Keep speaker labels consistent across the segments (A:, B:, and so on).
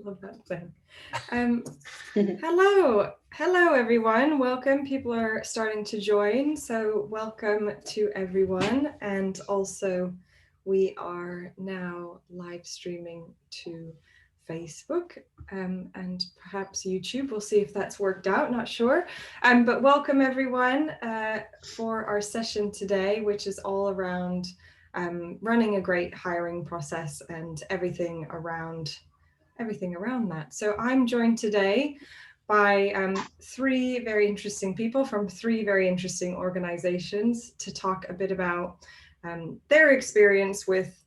A: Love that thing. Hello everyone. Welcome. People are starting to join, so welcome to everyone. And also, we are now live streaming to Facebook and perhaps YouTube. We'll see if that's worked out. Not sure. But welcome everyone for our session today, which is all around running a great hiring process and everything around that. So I'm joined today by three very interesting people from three very interesting organizations to talk a bit about their experience with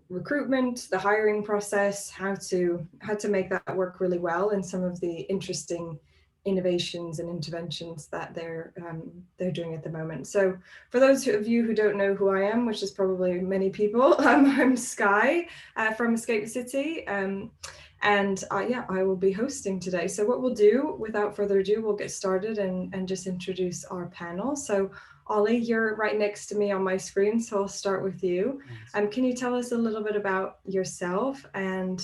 A: recruitment, the hiring process, how to make that work really well, and some of the interesting innovations and interventions that they're doing at the moment. So for those of you who don't know who I am, which is probably many people, I'm Sky from Escape City, and I will be hosting today. So what we'll do, without further ado, we'll get started and just introduce our panel. So Ollie, you're right next to me on my screen, so I'll start with you. Can you tell us a little bit about yourself and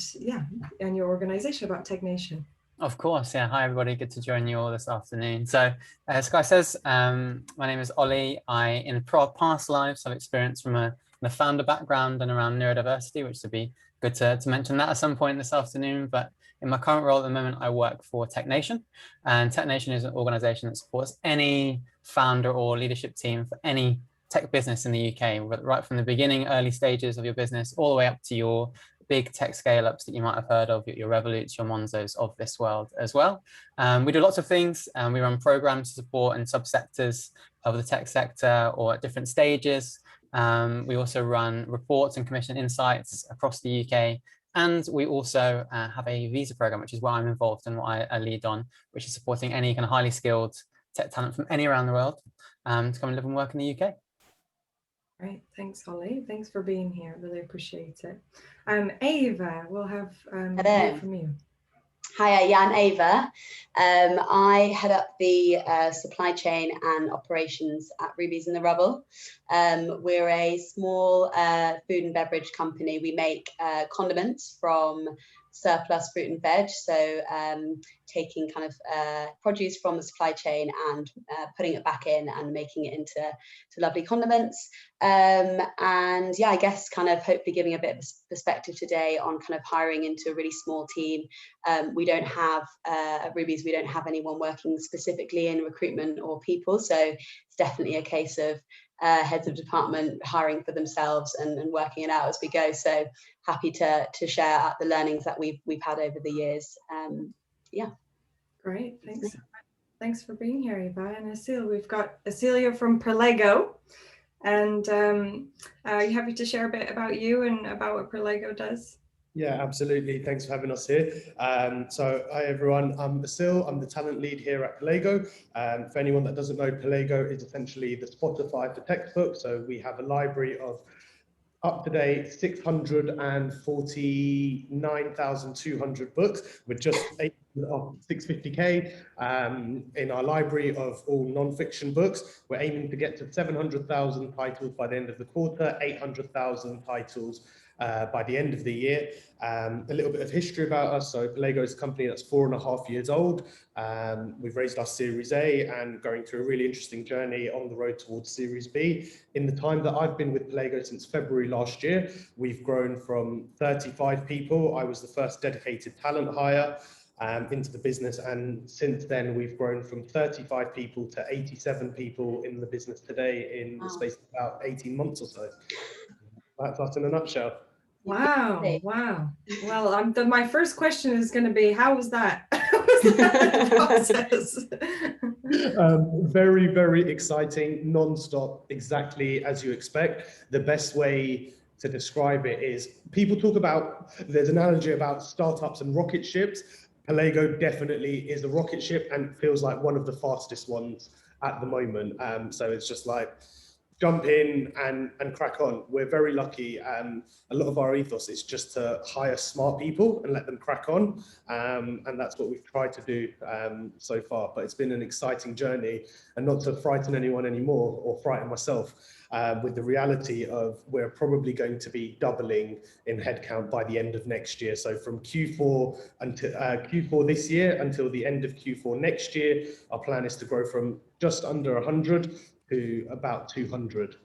A: your organization, about TechNation?
B: Of course, yeah. Hi, everybody. Good to join you all this afternoon. So, as Sky says, my name is Ollie. In past lives, I've experienced from a founder background and around neurodiversity, which would be good to mention that at some point this afternoon. But in my current role at the moment, I work for TechNation. And TechNation is an organization that supports any founder or leadership team for any tech business in the UK, right from the beginning, early stages of your business, all the way up to your big tech scale-ups that you might have heard of, your Revoluts, your Monzos of this world as well. We do lots of things. We run programs to support in subsectors of the tech sector or at different stages. We also run reports and commission insights across the UK. And we also have a visa program, which is where I'm involved and what I lead on, which is supporting any kind of highly skilled tech talent from any around the world to come and live and work in the UK.
A: Great, thanks Holly. Thanks for being here, really appreciate it. Ava, we'll have hear from you.
C: Hi, yeah, I'm Ava. I head up the supply chain and operations at Rubies in the Rubble. We're a small food and beverage company. We make condiments from surplus fruit and veg, so taking kind of produce from the supply chain and putting it back in and making it into lovely condiments. And yeah, I guess kind of hopefully giving a bit of perspective today on kind of hiring into a really small team. We don't have at Rubies, we don't have anyone working specifically in recruitment or people, so it's definitely a case of heads of department hiring for themselves and working it out as we go. So happy to share the learnings that we've had over the years. Yeah.
A: Great, thanks. Thanks for being here, Eva. And Asil, we've got Asilia from Perlego. And are you happy to share a bit about you and about what Perlego does?
D: Yeah, absolutely. Thanks for having us here. So hi everyone, I'm Asil. I'm the talent lead here at Perlego. For anyone that doesn't know, Perlego is essentially the Spotify for textbooks. So we have a library of up-to-date 649,200 books with just 650k in our library of all non-fiction books. We're aiming to get to 700,000 titles by the end of the quarter, 800,000 titles by the end of the year. A little bit of history about us. So Perlego is a company that's 4.5 years old. We've raised our Series A and going through a really interesting journey on the road towards Series B. In the time that I've been with Perlego since February last year, we've grown from 35 people. I was the first dedicated talent hire into the business, and since then we've grown from 35 people to 87 people in the business today in the space of about 18 months or so. That's us in a nutshell.
A: Wow. Well, my first question is going to be, how was that? Process?
D: Very, very exciting, non-stop, exactly as you expect. The best way to describe it is, people talk about, there's an analogy about startups and rocket ships. Perlego definitely is a rocket ship and feels like one of the fastest ones at the moment. So it's just like, jump in and crack on. We're very lucky. A lot of our ethos is just to hire smart people and let them crack on. And that's what we've tried to do so far. But it's been an exciting journey, and not to frighten anyone anymore or frighten myself. with the reality of we're probably going to be doubling in headcount by the end of next year. So from Q4 until Q4 this year until the end of Q4 next year, our plan is to grow from just under 100 to about 200.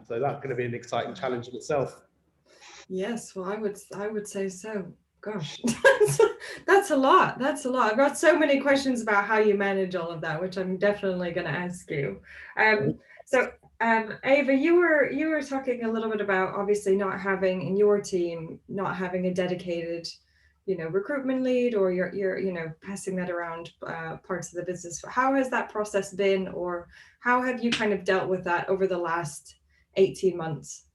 D: So that's going to be an exciting challenge in itself.
A: Yes, well, I would say so. Gosh, that's a lot. That's a lot. I've got so many questions about how you manage all of that, which I'm definitely going to ask you. So, Ava, you were talking a little bit about obviously not having in your team, not having a dedicated, recruitment lead, or you're passing that around parts of the business. How has that process been, or how have you kind of dealt with that over the last 18 months?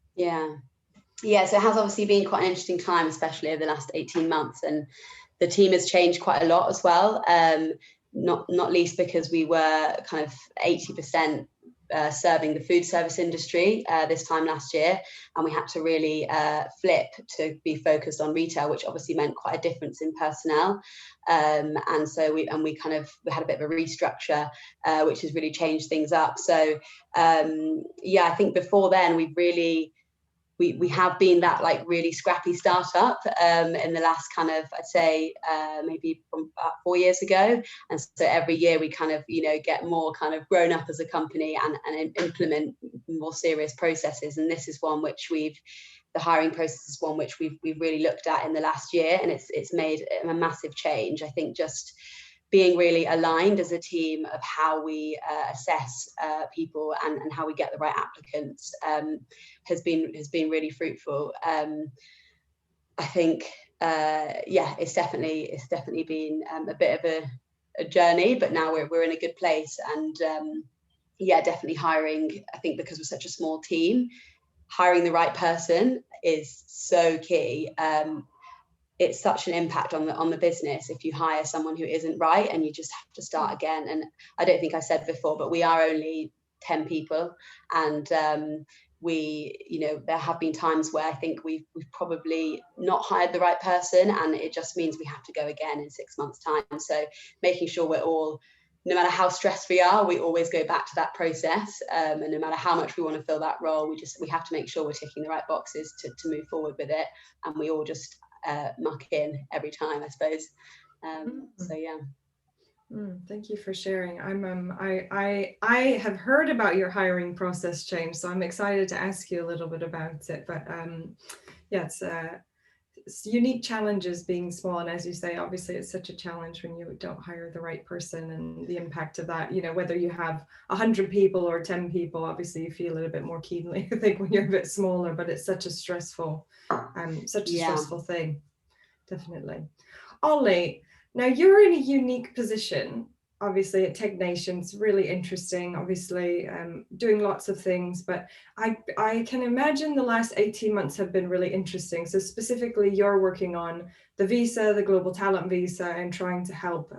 C: Yeah, so it has obviously been quite an interesting time, especially over the last 18 months. And the team has changed quite a lot as well, not least because we were kind of 80% serving the food service industry this time last year. And we had to really flip to be focused on retail, which obviously meant quite a difference in personnel. And so we had a bit of a restructure, which has really changed things up. So yeah, I think before then we have been that like really scrappy startup in the last kind of, I'd say maybe from about 4 years ago. And so every year we kind of, get more kind of grown up as a company and implement more serious processes. And this is one which the hiring process is one which we've really looked at in the last year, and it's made a massive change. I think just being really aligned as a team of how we assess people and how we get the right applicants has been really fruitful. I think it's definitely been a bit of a journey, but now we're in a good place. And definitely hiring, I think because we're such a small team, hiring the right person is so key. It's such an impact on the business if you hire someone who isn't right, and you just have to start again. And I don't think I said before, but we are only 10 people, and there have been times where I think we've probably not hired the right person, and it just means we have to go again in 6 months' time. So making sure we're all, no matter how stressed we are, we always go back to that process, and no matter how much we want to fill that role, we have to make sure we're ticking the right boxes to move forward with it, and we all just muck in every time, I suppose. So yeah.
A: Thank you for sharing. I have heard about your hiring process change, so I'm excited to ask you a little bit about it. But it's unique challenges being small, and as you say, obviously it's such a challenge when you don't hire the right person, and the impact of that. Whether you have 100 people or 10 people, obviously you feel it a bit more keenly, I think, when you're a bit smaller. But it's such a stressful thing, definitely. Ollie, now you're in a unique position, obviously at Tech Nations, really interesting, obviously doing lots of things, but I can imagine the last 18 months have been really interesting. So specifically, you're working on the visa, the global talent visa, and trying to help,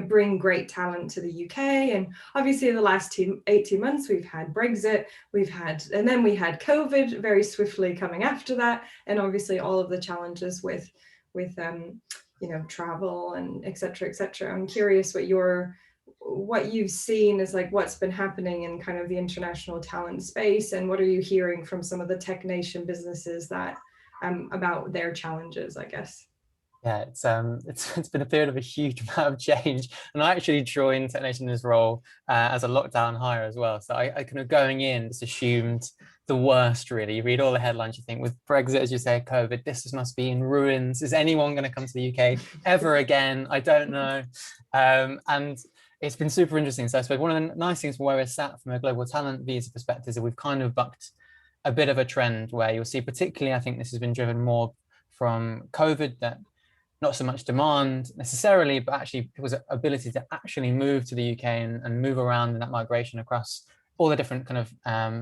A: bring great talent to the UK. And obviously the last 18 months, we've had Brexit, and then we had COVID very swiftly coming after that. And obviously all of the challenges with travel and et cetera. I'm curious what you've seen is like what's been happening in kind of the international talent space, and what are you hearing from some of the Tech Nation businesses that about their challenges, I guess.
B: Yeah, it's been a period of a huge amount of change, and I actually joined Tech Nation in this role as a lockdown hire as well. So I kind of going in just assumed the worst, really. You read all the headlines, you think with Brexit, as you say, COVID, this must be in ruins. Is anyone going to come to the UK ever again? I don't know. And it's been super interesting. So I suppose one of the nice things from where we're sat from a global talent visa perspective is that we've kind of bucked a bit of a trend where you'll see, particularly, I think this has been driven more from COVID, that not so much demand necessarily, but actually people's ability to actually move to the UK and move around in that migration across all the different kind of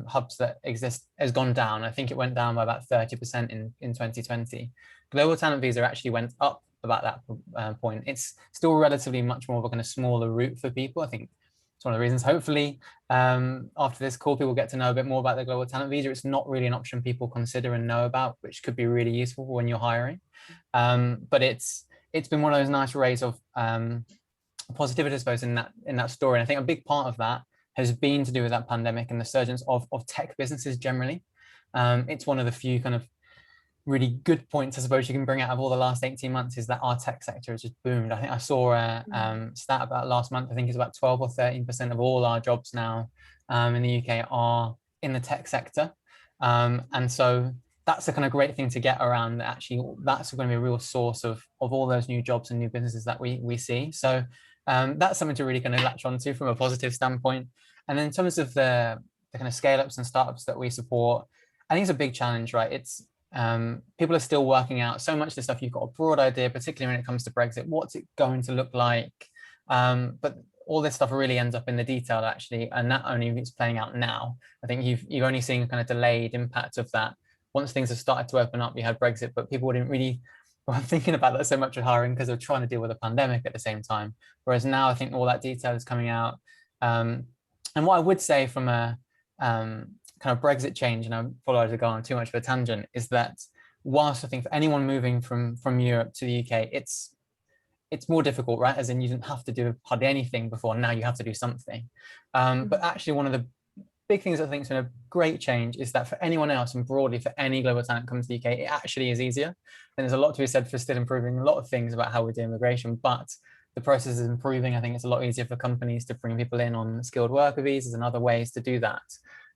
B: hubs that exist has gone down. I think it went down by about 30% in 2020. Global talent visa actually went up about that point. It's still relatively much more of a kind of smaller route for people. I think it's one of the reasons, hopefully, after this call, people get to know a bit more about the global talent visa. It's not really an option people consider and know about, which could be really useful when you're hiring. But it's been one of those nice rays of positivity, I suppose, in that story. And I think a big part of that has been to do with that pandemic and the surgence of tech businesses generally. It's one of the few kind of really good points, I suppose, you can bring out of all the last 18 months is that our tech sector has just boomed. I think I saw a stat about last month. I think it's about 12 or 13% of all our jobs now in the UK are in the tech sector. And so that's a kind of great thing to get around. Actually, that's going to be a real source of all those new jobs and new businesses that we see. So that's something to really kind of latch onto from a positive standpoint. And then in terms of the kind of scale ups and startups that we support, I think it's a big challenge, right? It's people are still working out so much of the stuff. You've got a broad idea, particularly when it comes to Brexit. What's it going to look like? But all this stuff really ends up in the detail, actually, and that only is playing out now. I think you've only seen a kind of delayed impact of that once things have started to open up. You had Brexit, but people didn't really were thinking about that so much with hiring because they're trying to deal with a pandemic at the same time. Whereas now I think all that detail is coming out. And what I would say from a kind of Brexit change, and I apologize to go on too much of a tangent, is that whilst I think for anyone moving from Europe to the UK, it's more difficult, right? As in you didn't have to do hardly anything before, now you have to do something. But actually one of the big things I think has been a great change is that for anyone else and broadly for any global talent coming to the UK, it actually is easier. And there's a lot to be said for still improving a lot of things about how we do immigration, but the process is improving. I think it's a lot easier for companies to bring people in on skilled worker visas and other ways to do that,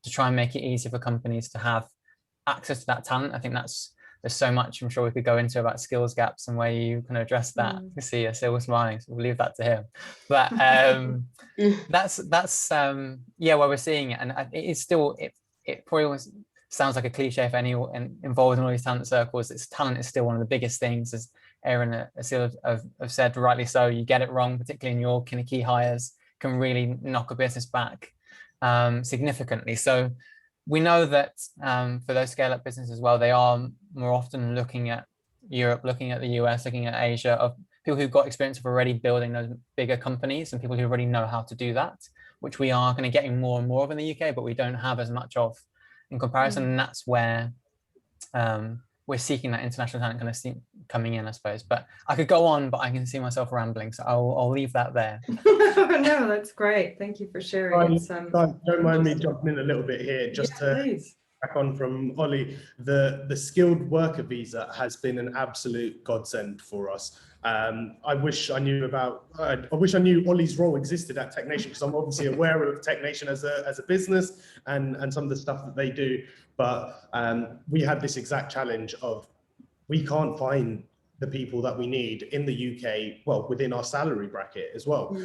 B: to try and make it easier for companies to have access to that talent. I think there's so much I'm sure we could go into about skills gaps and where you can address that. You see Sil smiling, so we'll leave that to him. But that's yeah, where we're seeing it, and it is still, it probably always sounds like a cliche for anyone involved in all these talent circles. Talent is still one of the biggest things, as Aaron and Sil have said rightly so. You get it wrong, particularly in your kind of key hires, can really knock a business back significantly. So we know that for those scale-up businesses as well, they are more often looking at Europe, looking at the US, looking at Asia, of people who've got experience of already building those bigger companies and people who already know how to do that, which we are kind of getting more and more of in the UK, but we don't have as much of in comparison. And that's where we're seeking that international talent kind of coming in, I suppose. But I could go on, but I can see myself rambling, so I'll leave that there.
A: No, that's great. Thank you for sharing.
D: Don't mind me jumping in a little bit here, just
A: please.
D: Back on from Ollie. The skilled worker visa has been an absolute godsend for us. I wish I knew Ollie's role existed at TechNation, because I'm obviously aware of TechNation as a business and some of the stuff that they do. But we had this exact challenge of, we can't find the people that we need in the UK, well, within our salary bracket as well.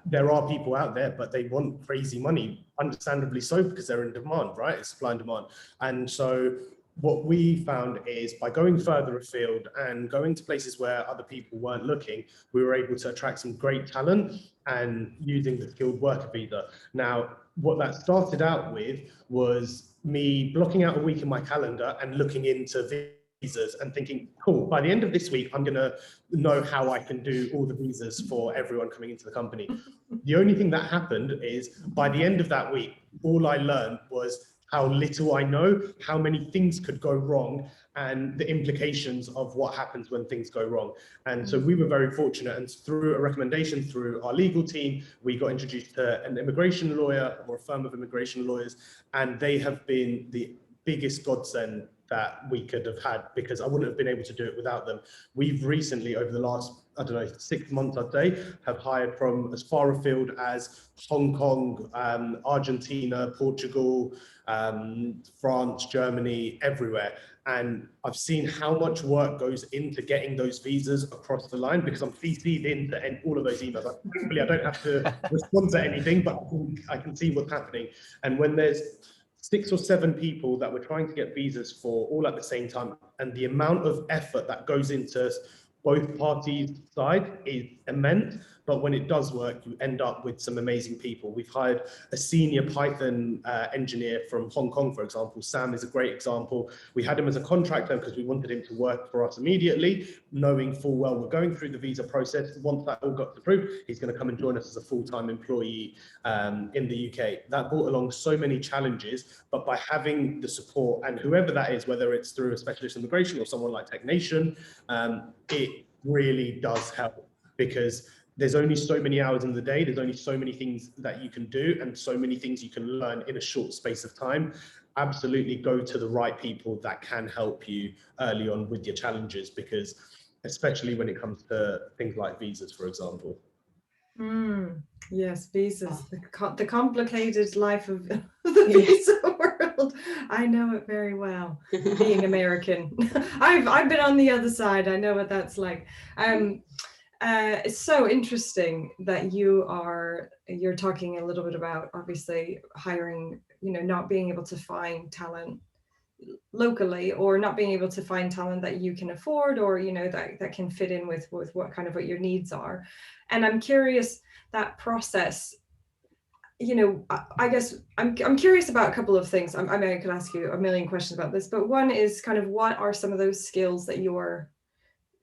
D: There are people out there, but they want crazy money, understandably so, because they're in demand, right? It's supply and demand. And so what we found is, by going further afield and going to places where other people weren't looking, we were able to attract some great talent and using the skilled worker visa. Now, what that started out with was me blocking out a week in my calendar and looking into visas and thinking, cool, by the end of this week, I'm going to know how I can do all the visas for everyone coming into the company. The only thing that happened is, by the end of that week, all I learned was how little I know, how many things could go wrong, and the implications of what happens when things go wrong. And so we were very fortunate, and through a recommendation through our legal team, we got introduced to an immigration lawyer, or a firm of immigration lawyers, and they have been the biggest godsend that we could have had, because I wouldn't have been able to do it without them. We've recently, over the last, 6 months, I'd say, have hired from as far afield as Hong Kong, Argentina, Portugal, France, Germany, everywhere. And I've seen how much work goes into getting those visas across the line, because I'm CC'd into all of those emails. Hopefully I don't have to respond to anything, but I can see what's happening. And when there's 6 or 7 people that we're trying to get visas for all at the same time, and the amount of effort that goes into both parties' side is immense. But when it does work, you end up with some amazing people. We've hired a senior Python engineer from Hong Kong, for example. Sam is a great example. We had him as a contractor because we wanted him to work for us immediately, knowing full well we're going through the visa process. Once that all got approved, he's going to come and join us as a full-time employee in the UK. That brought along so many challenges, but by having the support, and whoever that is, whether it's through a specialist immigration or someone like TechNation, it really does help, because there's only so many hours in the day, there's only so many things that you can do and so many things you can learn in a short space of time. Absolutely go to the right people that can help you early on with your challenges, because especially when it comes to things like visas, for example.
A: Yes, visas, the complicated life of the visa world. I know it very well, being American. I've been on the other side. I know what that's like. It's so interesting that you're talking a little bit about, obviously, hiring, not being able to find talent locally, or not being able to find talent that you can afford, or that can fit in with what your needs are. And I'm curious, that process, I guess I'm curious about a couple of things. I mean, I could ask you a million questions about this, but one is kind of, what are some of those skills that you're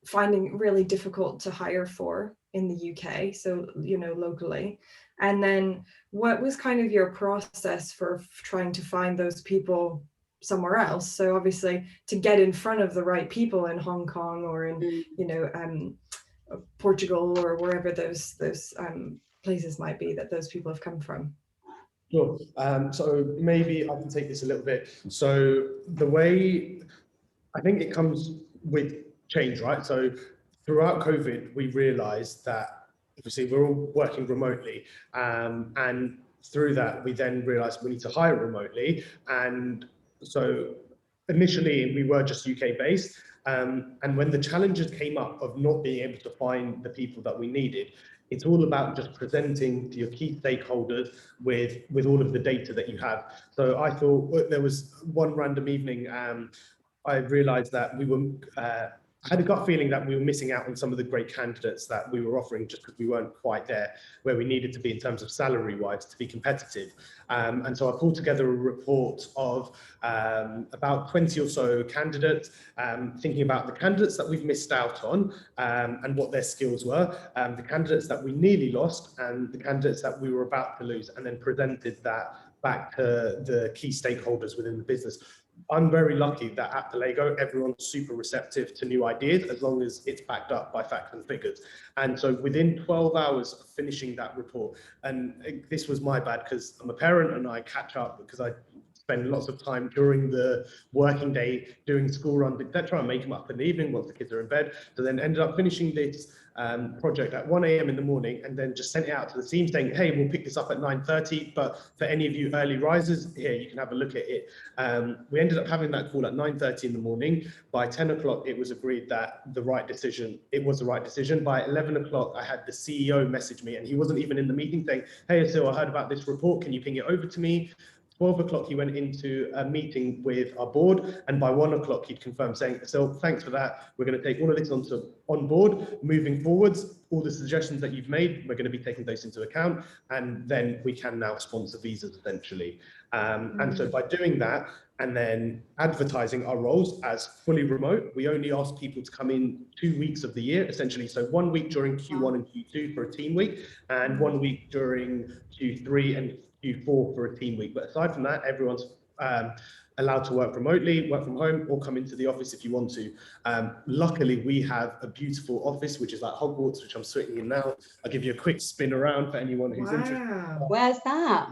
A: finding really difficult to hire for in the UK, so locally? And then what was kind of your process for trying to find those people somewhere else? So obviously, to get in front of the right people in Hong Kong, or in Portugal, or wherever those places might be that those people have come from.
D: Sure. So maybe I can take this a little bit. So the way, I think it comes with change, right? So throughout COVID, we realized that obviously we're all working remotely, and through that, we then realized we need to hire remotely. And so initially we were just UK based. And when the challenges came up of not being able to find the people that we needed, it's all about just presenting to your key stakeholders with all of the data that you have. So I thought, there was one random evening, I realized that we were, I had a gut feeling that we were missing out on some of the great candidates that we were offering, just because we weren't quite there where we needed to be in terms of salary wise to be competitive. And so I pulled together a report of about 20 or so candidates, thinking about the candidates that we've missed out on, and what their skills were, the candidates that we nearly lost, and the candidates that we were about to lose, and then presented that back to the key stakeholders within the business. I'm very lucky that at Pelego, everyone's super receptive to new ideas, as long as it's backed up by facts and figures. And so within 12 hours of finishing that report, and this was my bad because I'm a parent and I catch up because I spend lots of time during the working day doing school runs, etc., and make them up in the evening once the kids are in bed. So then ended up finishing this project at 1 a.m. in the morning, and then just sent it out to the team saying, hey, we'll pick this up at 9:30, but for any of you early risers, here, you can have a look at it. We ended up having that call at 9:30 in the morning. By 10 o'clock, it was agreed that it was the right decision. By 11 o'clock, I had the CEO message me, and he wasn't even in the meeting, saying, hey, Asil, I heard about this report, can you ping it over to me? 12 o'clock, he went into a meeting with our board, and by 1 o'clock, he'd confirmed, saying, so thanks for that. We're going to take all of this on board. Moving forwards, all the suggestions that you've made, we're going to be taking those into account, and then we can now sponsor visas, essentially. And so by doing that, and then advertising our roles as fully remote, we only ask people to come in 2 weeks of the year, essentially. So 1 week during Q1 and Q2 for a team week, and 1 week during Q3 and Q4 for a team week. But aside from that, everyone's allowed to work remotely, work from home, or come into the office if you want to. Luckily, we have a beautiful office, which is like Hogwarts, which I'm sitting in now. I'll give you a quick spin around for anyone who's interested.
C: Where's that?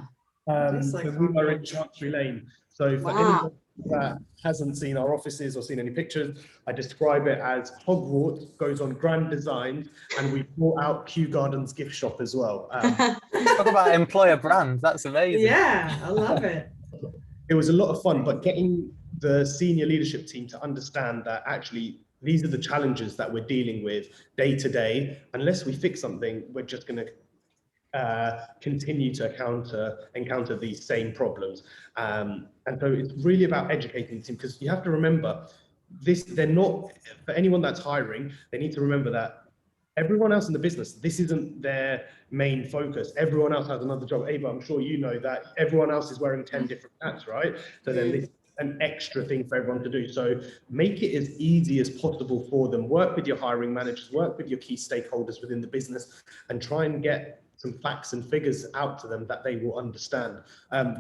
D: So we are in Chancery Lane. So for anyone that hasn't seen our offices or seen any pictures, I describe it as Hogwarts goes on grand designs, and we brought out Kew Gardens gift shop as well.
B: Talk about employer brand, that's amazing.
A: Yeah, I love it.
D: It was a lot of fun, but getting the senior leadership team to understand that actually these are the challenges that we're dealing with day to day. Unless we fix something, we're just going to continue to encounter these same problems. And so it's really about educating the team, because you have to remember this, they're not, for anyone that's hiring, they need to remember that everyone else in the business, this isn't their main focus. Everyone else has another job. Ava, I'm sure you know that everyone else is wearing 10 different hats, right? So then this is an extra thing for everyone to do. So make it as easy as possible for them. Work with your hiring managers, work with your key stakeholders within the business, and try and get some facts and figures out to them that they will understand.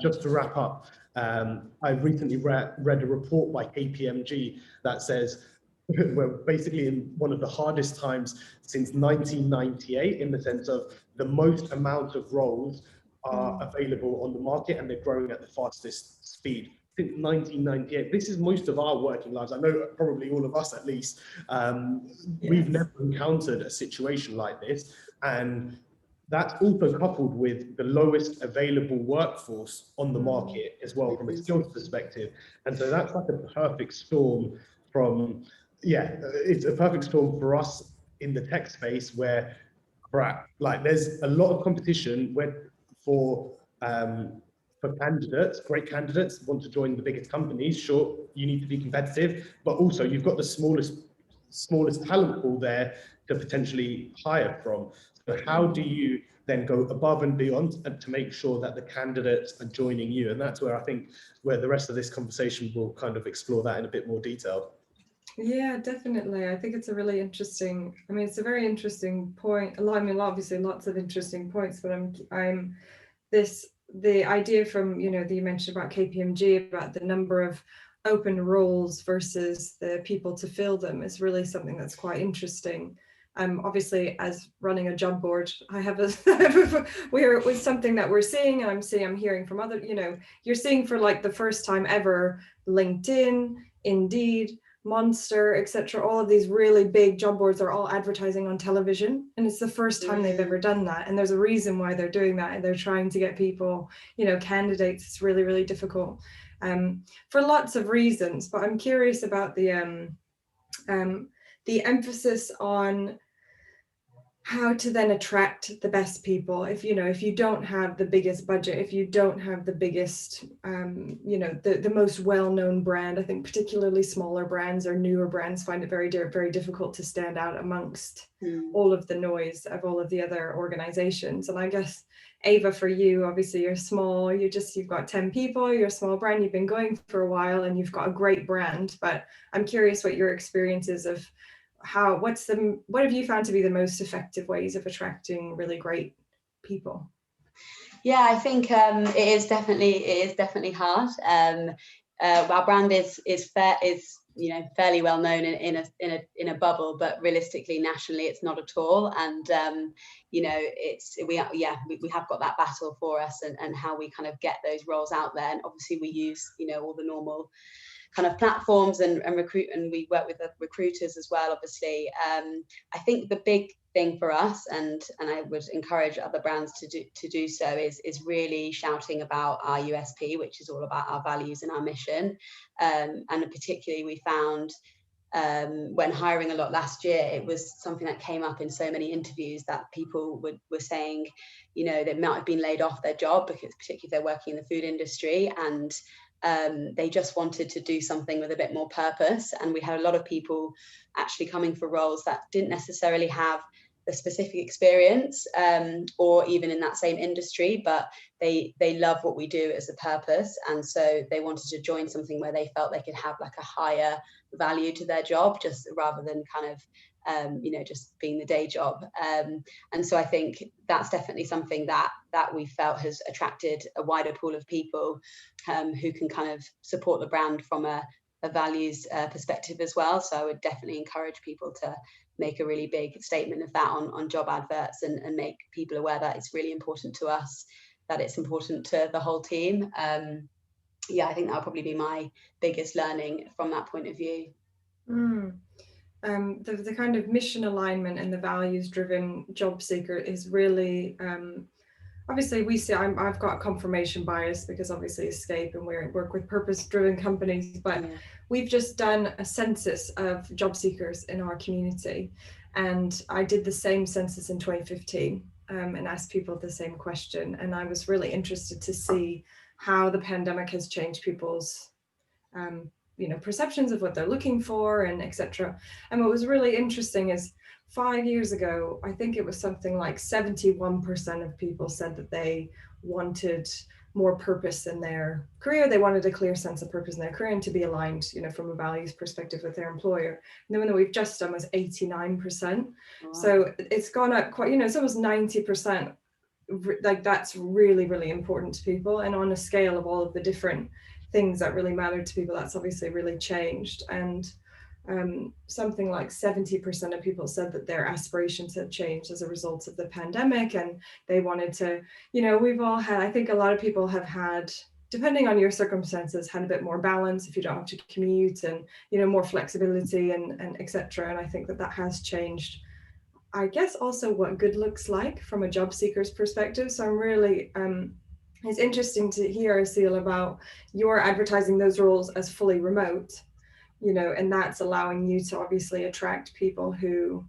D: Just to wrap up, I recently read a report by KPMG that says we're basically in one of the hardest times since 1998, in the sense of the most amount of roles are available on the market, and they're growing at the fastest speed since 1998. This is most of our working lives. I know probably all of us at least. We've never encountered a situation like this. And that's also coupled with the lowest available workforce on the market as well, from a skills perspective. And so that's like a perfect storm from, it's a perfect storm for us in the tech space, where like there's a lot of competition for candidates, great candidates want to join the biggest companies. Sure, you need to be competitive, but also you've got the smallest talent pool there to potentially hire from. So how do you then go above and beyond and to make sure that the candidates are joining you? And that's where I think where the rest of this conversation will kind of explore that in a bit more detail.
A: Yeah, definitely. I think it's a really interesting, I mean, it's a very interesting point. I mean, obviously lots of interesting points, but the idea from, you know, that you mentioned about KPMG, about the number of open roles versus the people to fill them, is really something that's quite interesting. Obviously, as running a job board, I have it's something that we're seeing, and I'm hearing from other, you know, you're seeing for like the first time ever, LinkedIn, Indeed, Monster, etc. All of these really big job boards are all advertising on television, and it's the first time they've ever done that. And there's a reason why they're doing that, and they're trying to get people, you know, candidates. It's really, really difficult for lots of reasons. But I'm curious about the emphasis on how to then attract the best people. If you don't have the biggest budget, if you don't have the biggest the most well-known brand, I think particularly smaller brands or newer brands find it very, very difficult to stand out amongst all of the noise of all of the other organizations. And I guess, Ava, for you, obviously you're small, you've got 10 people, you're a small brand, you've been going for a while, and you've got a great brand. But I'm curious what your experience is of what have you found to be the most effective ways of attracting really great people?
C: Yeah, I think it is definitely hard. Our brand is fairly well known in a bubble, but realistically nationally it's not at all. And we have got that battle for us, and how we kind of get those roles out there. And obviously we use all the normal kind of platforms and recruit, and we work with the recruiters as well, obviously. I think the big thing for us, and I would encourage other brands to do so, is really shouting about our USP, which is all about our values and our mission. And particularly we found when hiring a lot last year, it was something that came up in so many interviews, that people were saying, they might have been laid off their job, because particularly if they're working in the food industry, and they just wanted to do something with a bit more purpose. And we had a lot of people actually coming for roles that didn't necessarily have the specific experience or even in that same industry, but they love what we do as a purpose. And so they wanted to join something where they felt they could have like a higher value to their job, just rather than kind of just being the day job. And so I think that's definitely something that we felt has attracted a wider pool of people who can kind of support the brand from a values perspective as well. So I would definitely encourage people to make a really big statement of that on job adverts, and make people aware that it's really important to us, that it's important to the whole team. I think that'll probably be my biggest learning from that point of view.
A: The kind of mission alignment and the values driven job seeker is really obviously we see, I've got a confirmation bias because obviously Escape and we work with purpose-driven companies, but we've just done a census of job seekers in our community, and I did the same census in 2015 and asked people the same question, and I was really interested to see how the pandemic has changed people's perceptions of what they're looking for, and etc. And what was really interesting is 5 years ago, I think it was something like 71% of people said that they wanted more purpose in their career. They wanted a clear sense of purpose in their career and to be aligned, from a values perspective with their employer. And the one that we've just done was 89%. Wow. So it's gone up quite, it's almost 90%. Like that's really, really important to people. And on a scale of all of the different things that really mattered to people, that's obviously really changed. And something like 70% of people said that their aspirations had changed as a result of the pandemic, and they wanted to, we've all had, I think a lot of people have had, depending on your circumstances, had a bit more balance if you don't have to commute, and more flexibility and etc. And I think that has changed, I guess, also what good looks like from a job seeker's perspective. So I'm really it's interesting to hear, Asil, about your advertising those roles as fully remote, and that's allowing you to obviously attract people who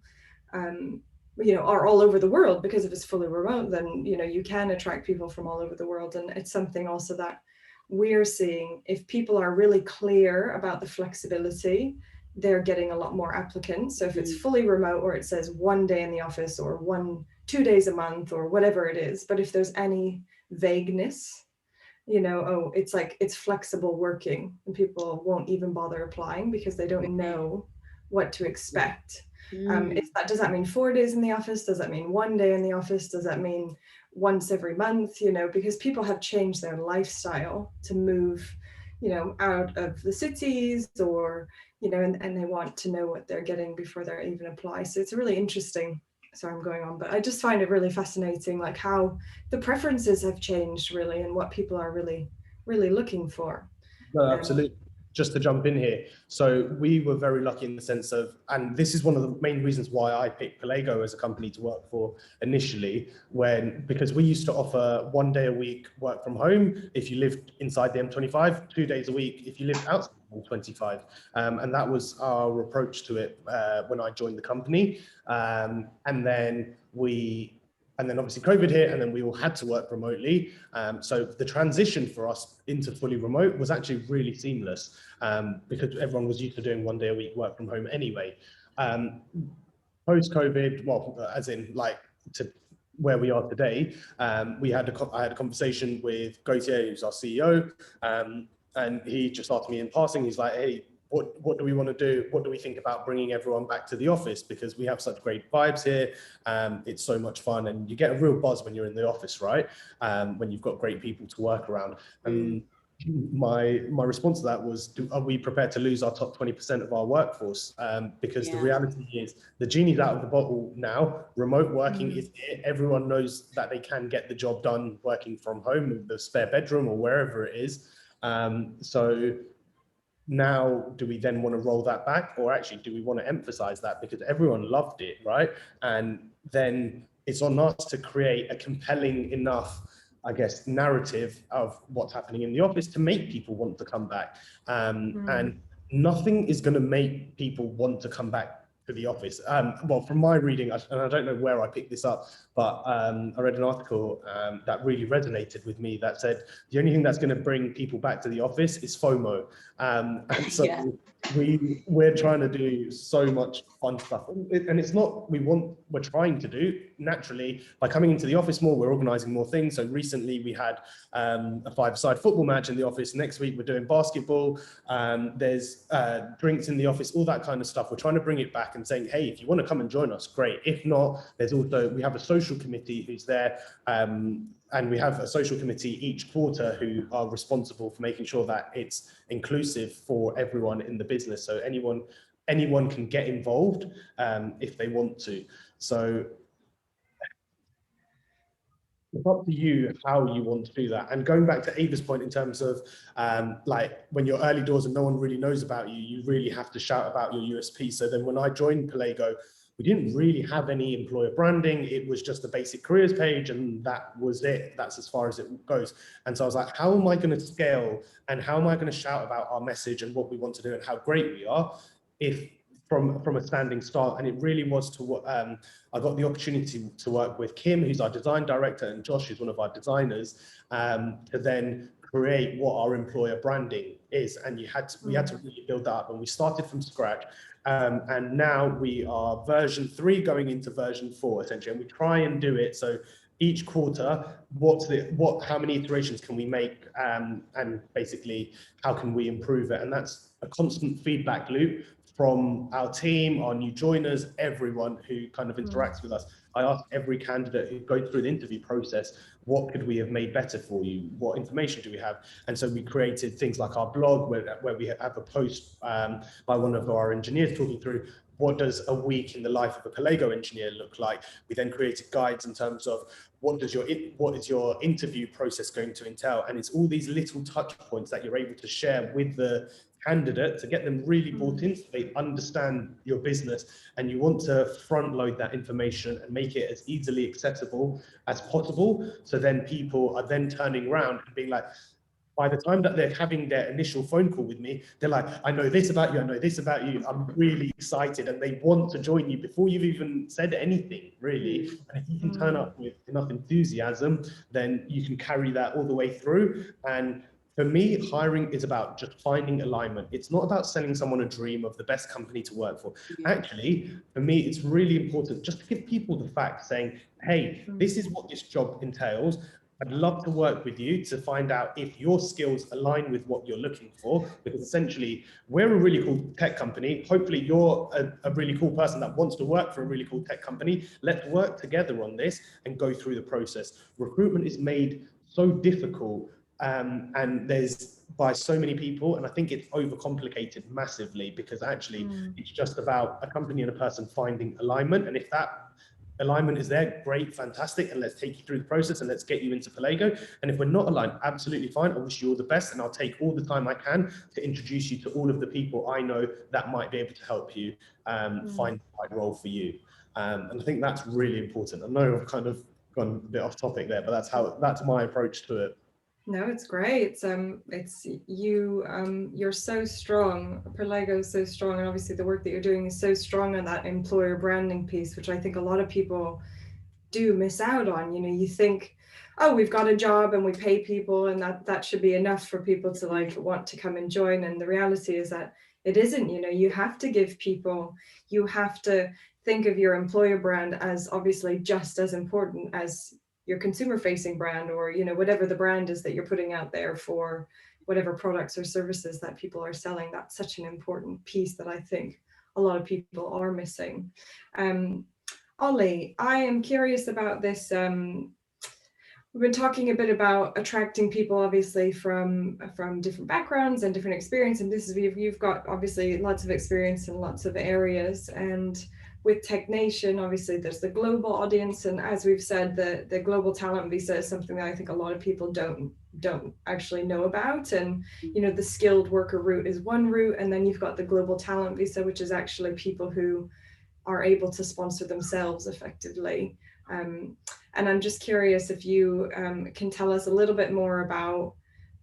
A: are all over the world, because if it's fully remote, then you can attract people from all over the world. And it's something also that we're seeing, if people are really clear about the flexibility, they're getting a lot more applicants. So if it's fully remote, or it says 1 day in the office, or 2 days a month, or whatever it is, but if there's any vagueness, it's like it's flexible working, and people won't even bother applying because they don't know what to expect. Does that mean 4 days in the office? Does that mean 1 day in the office? Does that mean once every month? Because people have changed their lifestyle to move, out of the cities, or, and they want to know what they're getting before they even apply. So it's really interesting. Sorry, I'm going on, but I just find it really fascinating, like how the preferences have changed really, and what people are really, really looking for.
D: No, absolutely. Just to jump in here. So we were very lucky in the sense of, and this is one of the main reasons why I picked Pelego as a company to work for initially, because we used to offer 1 day a week work from home if you lived inside the M25, 2 days a week if you lived outside the M25. And that was our approach to it when I joined the company. And then obviously COVID hit, and then we all had to work remotely. So the transition for us into fully remote was actually really seamless, because everyone was used to doing 1 day a week work from home anyway. Post-COVID, well, as in like to where we are today, I had a conversation with Gautier, who's our CEO, and he just asked me in passing, he's like, hey, what do we want to do? What do we think about bringing everyone back to the office? Because we have such great vibes here. It's so much fun, and you get a real buzz when you're in the office, right? When you've got great people to work around. And my response to that was, are we prepared to lose our top 20% of our workforce? Because the reality is the genie's out of the bottle now. Remote working is here. Everyone knows that they can get the job done working from home with the spare bedroom or wherever it is. So now, do we then want to roll that back, or actually do we want to emphasize that because everyone loved it, right? And then it's on us to create a compelling enough, I guess, narrative of what's happening in the office to make people want to come back. And nothing is going to make people want to come back to the office. Well, from my reading, and I don't know where I picked this up, but I read an article that really resonated with me that said the only thing that's going to bring people back to the office is FOMO. And so we're trying to do so much fun stuff, and it's not we're trying to do naturally by coming into the office more. We're organizing more things. So recently we had a five-a-side football match in the office. Next week we're doing basketball. There's drinks in the office, all that kind of stuff. We're trying to bring it back and saying, hey, if you want to come and join us, great. If not, we have a social committee who's there, and we have a social committee each quarter who are responsible for making sure that it's inclusive for everyone in the business. So anyone can get involved if they want to. So it's up to you how you want to do that. And going back to Ava's point in terms of like when you're early doors and no one really knows about you, you really have to shout about your USP. So then when I joined Pelego, we didn't really have any employer branding. It was just a basic careers page, and that was it. That's as far as it goes. And so I was like, how am I going to scale, and how am I going to shout about our message and what we want to do and how great we are if from a standing start? And it really was to I got the opportunity to work with Kim, who's our design director, and Josh, who's one of our designers, to then create what our employer branding is. And we had to really build that up, and we started from scratch. And now we are version 3 going into version 4 essentially, and we try and do it so each quarter, how many iterations can we make, and basically how can we improve it? And that's a constant feedback loop from our team, our new joiners, everyone who kind of interacts with us. I ask every candidate who goes through the interview process, what could we have made better for you? What information do we have? And so we created things like our blog where we have a post by one of our engineers talking through what does a week in the life of a Pelago engineer look like. We then created guides in terms of what is your interview process going to entail? And it's all these little touch points that you're able to share with the candidate to get them really bought in so they understand your business, and you want to front load that information and make it as easily accessible as possible. So then people are then turning around and being like, by the time that they're having their initial phone call with me, they're like, I know this about you, I know this about you, I'm really excited, and they want to join you before you've even said anything, really. And if you can turn up with enough enthusiasm, then you can carry that all the way through. And for me, hiring is about just finding alignment. It's not about selling someone a dream of the best company to work for. Actually, for me, it's really important just to give people the facts, saying, hey, this is what this job entails. I'd love to work with you to find out if your skills align with what you're looking for, because essentially we're a really cool tech company. Hopefully you're a really cool person that wants to work for a really cool tech company. Let's work together on this and go through the process. Recruitment is made so difficult and there's by so many people, and I think it's overcomplicated massively, because actually it's just about a company and a person finding alignment. And if that alignment is there, great, fantastic, and let's take you through the process and let's get you into Pelago. And if we're not aligned, absolutely fine. I wish you all the best, and I'll take all the time I can to introduce you to all of the people I know that might be able to help you find the right role for you. And I think that's really important. I know I've kind of gone a bit off topic there, but that's my approach to it.
A: No, it's great. It's you. You're so strong. Pelago is so strong, and obviously the work that you're doing is so strong on that employer branding piece, which I think a lot of people do miss out on. You know, you think, oh, we've got a job and we pay people, and that should be enough for people to like want to come and join. And the reality is that it isn't. You know, you have to give people. You have to think of your employer brand as obviously just as important as your consumer facing brand, or you know, whatever the brand is that you're putting out there for whatever products or services that people are selling. That's such an important piece that I think a lot of people are missing. Ollie, I am curious about this. We've been talking a bit about attracting people, obviously from different backgrounds and different experience, and this is you've got obviously lots of experience in lots of areas. And with Tech Nation, obviously there's the global audience, and as we've said, the global talent visa is something that I think a lot of people don't actually know about. And you know, the skilled worker route is one route, and then you've got the global talent visa, which is actually people who are able to sponsor themselves effectively. And I'm just curious if you can tell us a little bit more about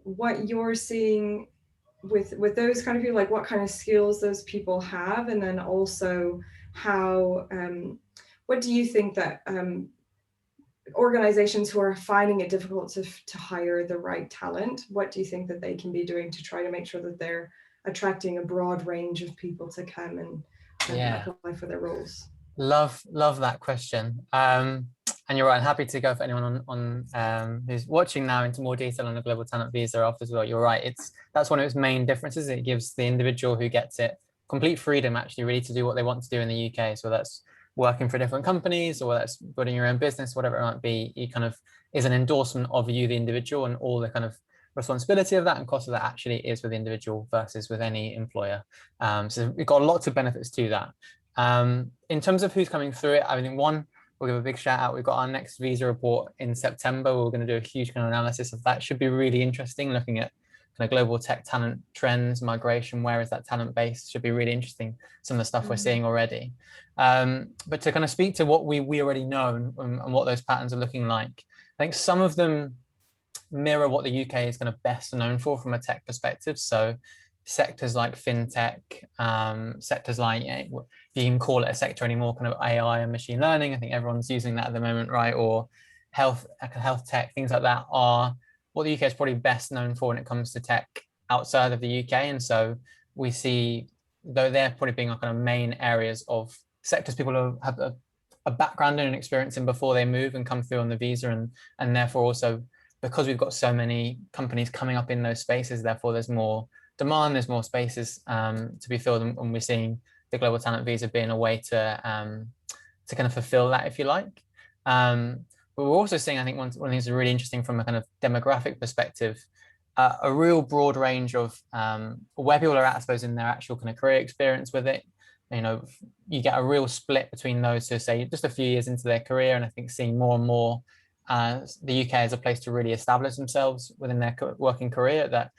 A: what you're seeing with those kind of people, like what kind of skills those people have, and then also how, what do you think that organizations who are finding it difficult to hire the right talent, what do you think that they can be doing to try to make sure that they're attracting a broad range of people to come and apply for their roles? Love
B: that question. And you're right, I'm happy to go for anyone on who's watching now into more detail on the global talent visa after as well. You're right, that's one of its main differences. It gives the individual who gets it complete freedom actually really to do what they want to do in the UK. So that's working for different companies, or that's building your own business, whatever it might be. It kind of is an endorsement of you, the individual, and all the kind of responsibility of that and cost of that actually is with the individual versus with any employer. So we've got lots of benefits to that. In terms of who's coming through it, I think one, we'll give a big shout out. We've got our next visa report in September. We're going to do a huge kind of analysis of that. Should be really interesting, looking at kind of global tech talent trends, migration, where is that talent base? Should be really interesting, some of the stuff we're seeing already. But to kind of speak to what we already know and what those patterns are looking like, I think some of them mirror what the UK is kind of best known for from a tech perspective. So sectors like fintech, sectors like, if you can call it a sector anymore, kind of AI and machine learning. I think everyone's using that at the moment, right? Or health tech, things like that are what the UK is probably best known for when it comes to tech outside of the UK. And so we see, though they're probably being our kind of main areas of sectors people have a background in and experience in before they move and come through on the visa, and therefore also because we've got so many companies coming up in those spaces, therefore there's more demand, there's more spaces to be filled, and we're seeing the global talent visa being a way to to kind of fulfill that, if you like. But we're also seeing, I think one of the things that's really interesting from a kind of demographic perspective, a real broad range of where people are at, I suppose, in their actual kind of career experience with it. You know, you get a real split between those who say just a few years into their career, and I think seeing more and more the UK as a place to really establish themselves within their working career, that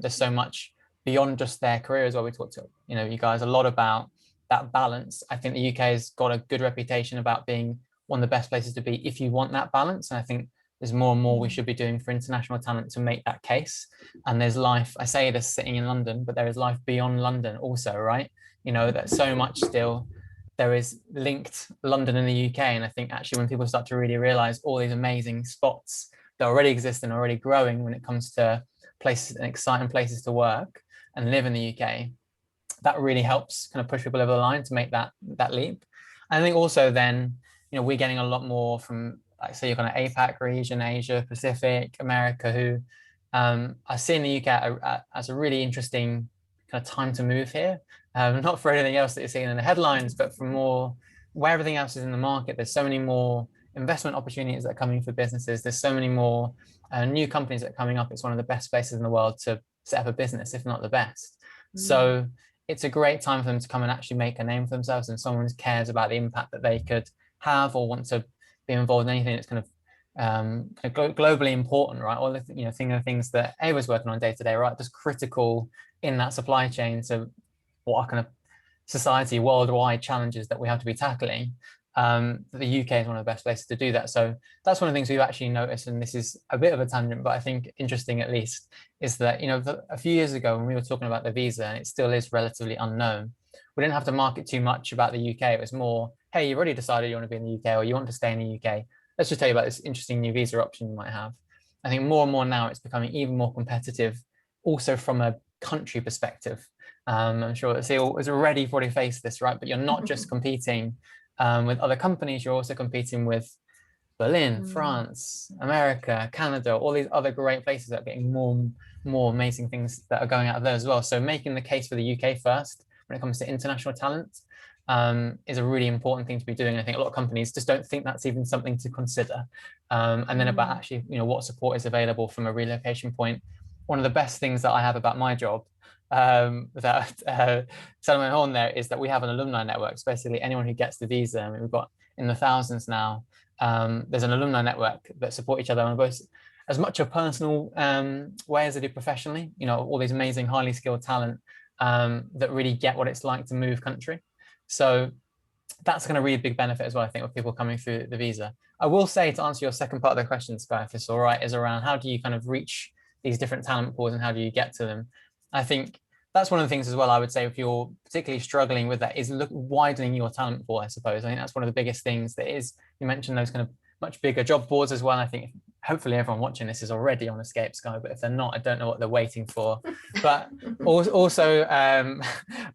B: there's so much beyond just their career as well. We talked to, you guys a lot about that balance. I think the UK has got a good reputation about being one of the best places to be if you want that balance. And I think there's more and more we should be doing for international talent to make that case. And there's life, I say this sitting in London, but there is life beyond London also, right? That so much still there is linked London and the UK. And I think actually when people start to really realize all these amazing spots that already exist and already growing when it comes to places and exciting places to work and live in the UK, that really helps kind of push people over the line to make that leap. And I think also then, we're getting a lot more from, like, say, your kind of APAC region, Asia, Pacific, America, who are seeing the UK as a really interesting kind of time to move here. Not for anything else that you're seeing in the headlines, but for more where everything else is in the market. There's so many more investment opportunities that are coming for businesses. There's so many more new companies that are coming up. It's one of the best places in the world to set up a business, if not the best. So it's a great time for them to come and actually make a name for themselves, and someone cares about the impact that they could have or want to be involved in anything that's kind of globally important, right? Or things that Ava's working on day to day, right? Just critical in that supply chain to what are kind of society worldwide challenges that we have to be tackling. The UK is one of the best places to do that. So that's one of the things we've actually noticed, and this is a bit of a tangent, but I think interesting at least, is that, a few years ago when we were talking about the visa, and it still is relatively unknown, we didn't have to market too much about the UK. It was more, hey, you've already decided you want to be in the UK or you want to stay in the UK. Let's just tell you about this interesting new visa option you might have. I think more and more now it's becoming even more competitive, also from a country perspective. I'm sure that Seal has already faced this, right? But you're not just competing with other companies, you're also competing with Berlin, France, America, Canada, all these other great places that are getting more amazing things that are going out of there as well. So making the case for the UK first when it comes to international talent is a really important thing to be doing. I think a lot of companies just don't think that's even something to consider. And then about actually, what support is available from a relocation point. One of the best things that I have about my job, that Salomon Horn there, is that we have an alumni network. So basically anyone who gets the visa, I mean, we've got in the thousands now, there's an alumni network that support each other on both as much a personal way as they do professionally. All these amazing, highly skilled talent that really get what it's like to move country. So that's going to be a big benefit as well, I think, of people coming through the visa. I will say, to answer your second part of the question, Sky, if it's all right, is around how do you kind of reach these different talent pools and how do you get to them? I think that's one of the things as well, I would say, if you're particularly struggling with that, is widening your talent pool, I suppose. I think that's one of the biggest things that is, you mentioned those kind of much bigger job boards as well. I think hopefully everyone watching this is already on Escape Sky, but if they're not, I don't know what they're waiting for. But also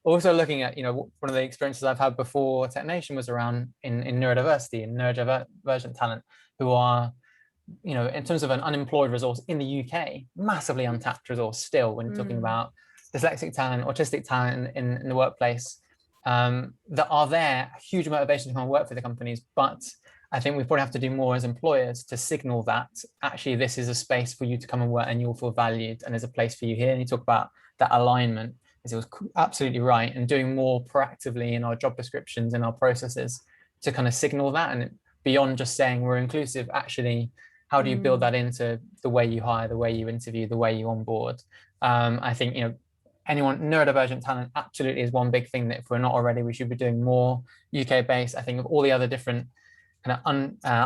B: looking at, one of the experiences I've had before Tech Nation was around in neurodiversity and neurodivergent talent, who are, in terms of an unemployed resource in the UK, massively untapped resource still when you're talking about dyslexic talent, autistic talent in the workplace, that are there, a huge motivation to come and work for the companies. But I think we probably have to do more as employers to signal that actually this is a space for you to come and work and you'll feel valued and there's a place for you here. And you talk about that alignment, as it was absolutely right, and doing more proactively in our job descriptions and our processes to kind of signal that, and beyond just saying we're inclusive, actually, how do you build that into the way you hire, the way you interview, the way you onboard? I think, anyone, neurodivergent talent absolutely is one big thing that if we're not already, we should be doing more UK based. I think of all the other different kind of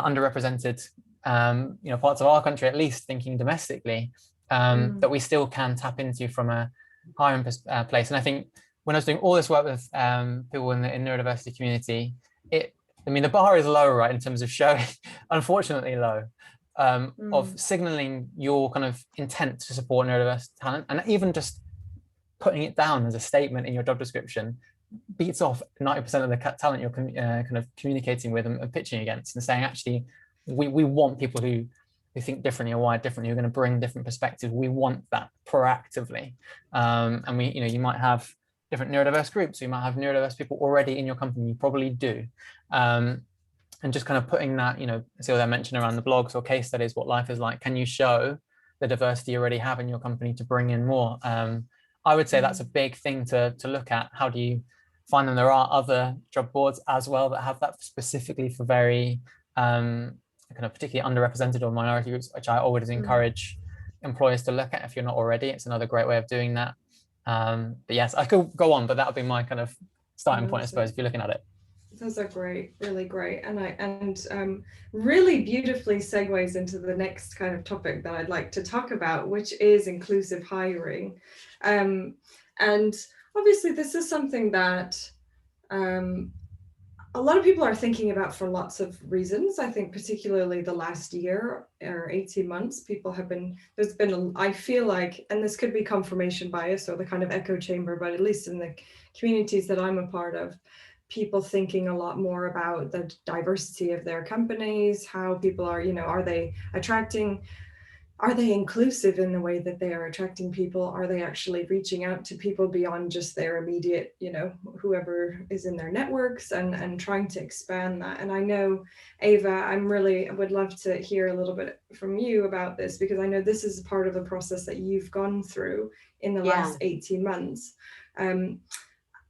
B: underrepresented, parts of our country, at least thinking domestically, that we still can tap into from a hiring place. And I think when I was doing all this work with people in the neurodiversity community, the bar is low, right, in terms of showing, unfortunately low, of signaling your kind of intent to support neurodiverse talent, and even just putting it down as a statement in your job description beats off 90% of the talent you're kind of communicating with and pitching against, and saying, actually, we want people who think differently or wired differently, who are going to bring different perspectives. We want that proactively. And you might have different neurodiverse groups. You might have neurodiverse people already in your company. You probably do. And just kind of putting that, you know, see what I mentioned around the blogs or case studies, what life is like. Can you show the diversity you already have in your company to bring in more? I would say that's a big thing to look at. How do you find them? There are other job boards as well that have that specifically for very kind of particularly underrepresented or minority groups, which I always encourage employers to look at if you're not already. It's another great way of doing that. But yes, I could go on, but that would be my kind of starting point, I suppose, if you're looking at it.
A: Those are great, really great, and really beautifully segues into the next kind of topic that I'd like to talk about, which is inclusive hiring. And obviously this is something that a lot of people are thinking about for lots of reasons. I think particularly the last year or 18 months, people have been, I feel like, and this could be confirmation bias or the kind of echo chamber, but at least in the communities that I'm a part of, people thinking a lot more about the diversity of their companies, how people are, you know, are they inclusive in the way that they are attracting people? Are they actually reaching out to people beyond just their immediate, you know, whoever is in their networks, and trying to expand that? And I know, Ava, I would love to hear a little bit from you about this, because I know this is part of the process that you've gone through in the last 18 months.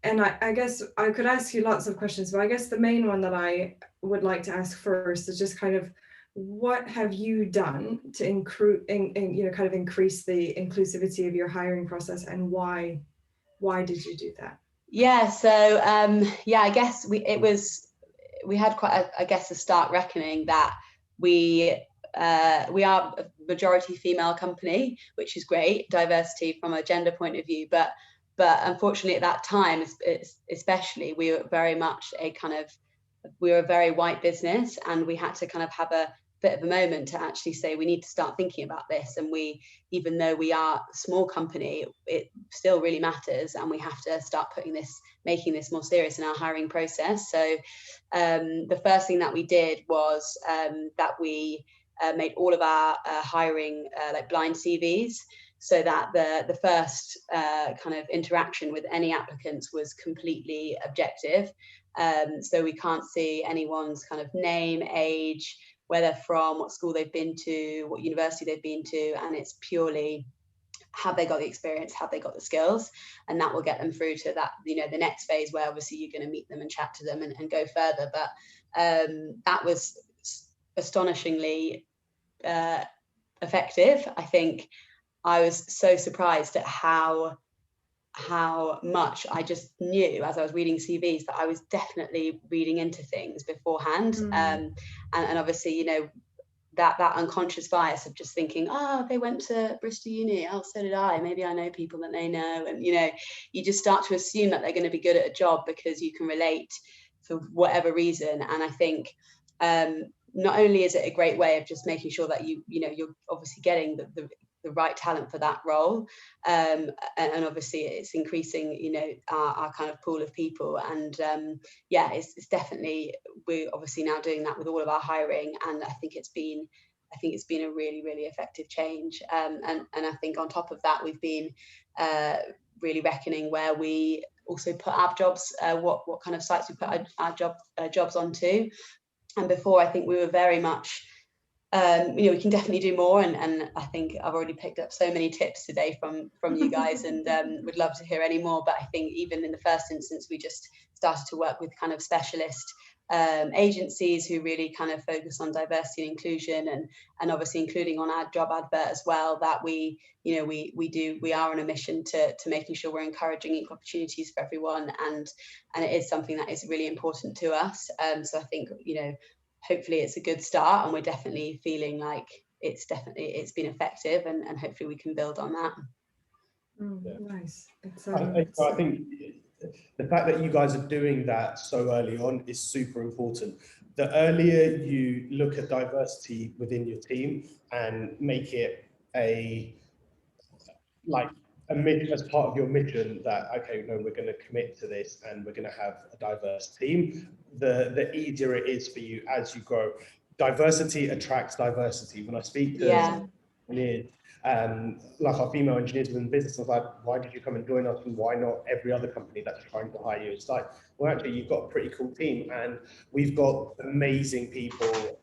A: And I guess I could ask you lots of questions, but I guess the main one that I would like to ask first is just kind of, what have you done to kind of increase the inclusivity of your hiring process, and why did you do that?
C: Yeah, so I guess we had quite a stark reckoning that we are a majority female company, which is great, diversity from a gender point of view, but unfortunately at that time, especially, we were very much we were a very white business, and we had to kind of have a bit of a moment to actually say we need to start thinking about this. And even though we are a small company, it still really matters, and we have to start making this more serious in our hiring process. So the first thing that we did was that we made all of our hiring like blind CVs, so that the first kind of interaction with any applicants was completely objective. So we can't see anyone's kind of name, age, where they're from, what school they've been to, what university they've been to, and it's purely, have they got the experience, have they got the skills? And that will get them through to that, you know, the next phase, where obviously you're going to meet them and chat to them and go further. But that was astonishingly effective. I think I was so surprised at how much I just knew as I was reading CVs that I was definitely reading into things beforehand. And obviously, you know, that unconscious bias of just thinking, oh, they went to Bristol Uni, oh, so did I, maybe I know people that they know. And, you know, you just start to assume that they're going to be good at a job because you can relate for whatever reason. And I think not only is it a great way of just making sure that you're obviously getting the right talent for that role, and obviously it's increasing, you know, our kind of pool of people. And it's definitely, we're obviously now doing that with all of our hiring, and I think it's been a really, really effective change. And I think on top of that, we've been really reckoning where we also put our jobs, what kind of sites we put our jobs onto. And before, I think we were very much, you know, we can definitely do more, and I think I've already picked up so many tips today from you guys, and would love to hear any more. But I think even in the first instance, we just started to work with kind of specialist agencies who really kind of focus on diversity and inclusion, and obviously including on our job advert as well, that we are on a mission to making sure we're encouraging equal opportunities for everyone, and it is something that is really important to us. So I think, you know, hopefully it's a good start, and we're definitely feeling like it's been effective, and hopefully we can build on that.
A: Nice.
D: I think the fact that you guys are doing that so early on is super important. The earlier you look at diversity within your team and make it as part of your mission, that, okay, no, we're going to commit to this and we're going to have a diverse team, the easier it is for you as you grow. Diversity attracts diversity. When I speak to engineers, like our female engineers within the business. I was like, why did you come and join us, and why not every other company that's trying to hire you? It's like, well, actually, you've got a pretty cool team, and we've got amazing people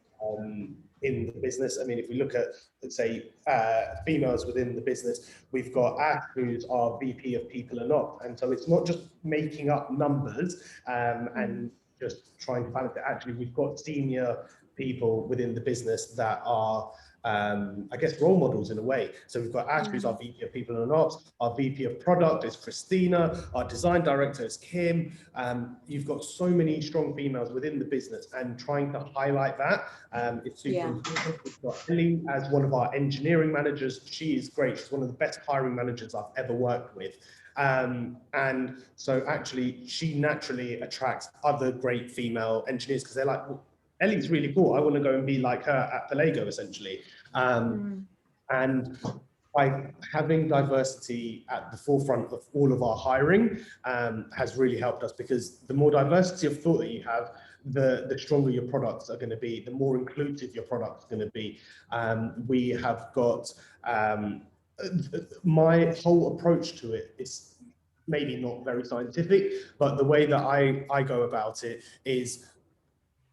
D: in the business. I mean, if we look at, let's say, females within the business, we've got Ash, who's our VP of People and Ops, and so it's not just making up numbers and just trying to balance it. Actually, we've got senior people within the business that are I guess role models in a way. So we've got Ash, who's our VP of People and Ops, our VP of Product is Christina, our Design Director is Kim. You've got so many strong females within the business, and trying to highlight that it's super important. We've got Ellie as one of our engineering managers. She is great. She's one of the best hiring managers I've ever worked with. And so actually she naturally attracts other great female engineers, because they're like, well, Ellie's really cool. I want to go and be like her at Palego, essentially. And by having diversity at the forefront of all of our hiring has really helped us, because the more diversity of thought that you have, the stronger your products are going to be, the more inclusive your products are going to be. We have got, my whole approach to it is maybe not very scientific, but the way that I go about it is,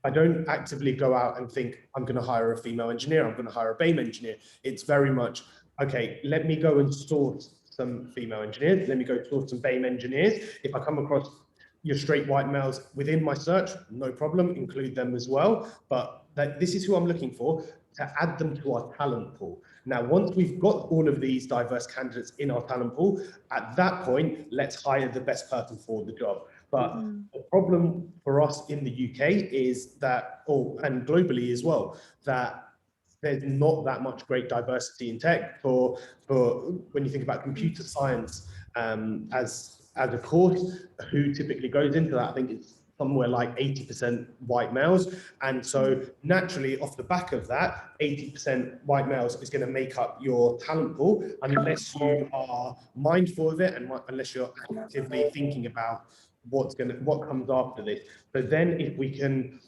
D: I don't actively go out and think, I'm going to hire a female engineer, I'm going to hire a BAME engineer. It's very much, okay, let me go and source some female engineers, let me go source some BAME engineers. If I come across your straight white males within my search, no problem, include them as well. But this is who I'm looking for, to add them to our talent pool. Now, once we've got all of these diverse candidates in our talent pool, at that point, let's hire the best person for the job. But the problem for us in the UK is that, and globally as well, that there's not that much great diversity in tech. For when you think about computer science as a course, who typically goes into that, I think it's somewhere like 80% white males. And so naturally, off the back of that, 80% white males is going to make up your talent pool, unless you are mindful of it and unless you're actively thinking about what comes after this. But then if we can,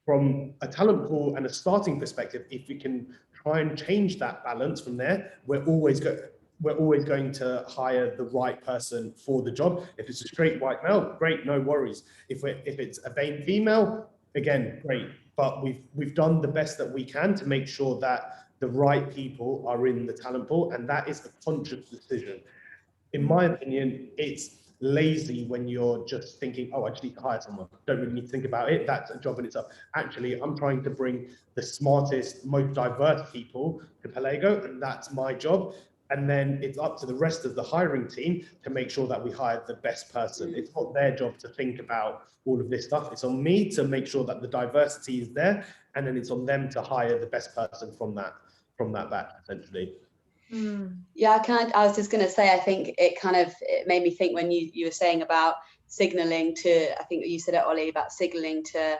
D: from a talent pool and a starting perspective, if we can try and change that balance from there, we're always going to hire the right person for the job. If it's a straight white male, great, no worries. If it's a BAME female, again, great. But we've done the best that we can to make sure that the right people are in the talent pool, and that is a conscious decision. In my opinion, it's lazy when you're just thinking, oh, I just need to hire someone. Don't really need to think about it. That's a job in itself. Actually, I'm trying to bring the smartest, most diverse people to Palego, and that's my job. And then it's up to the rest of the hiring team to make sure that we hire the best person. It's not their job to think about all of this stuff. It's on me to make sure that the diversity is there, and then it's on them to hire the best person from that batch, essentially.
C: Yeah, I was just going to say, I think it made me think when you were saying about signaling to, I think you said it, Ollie, about signaling to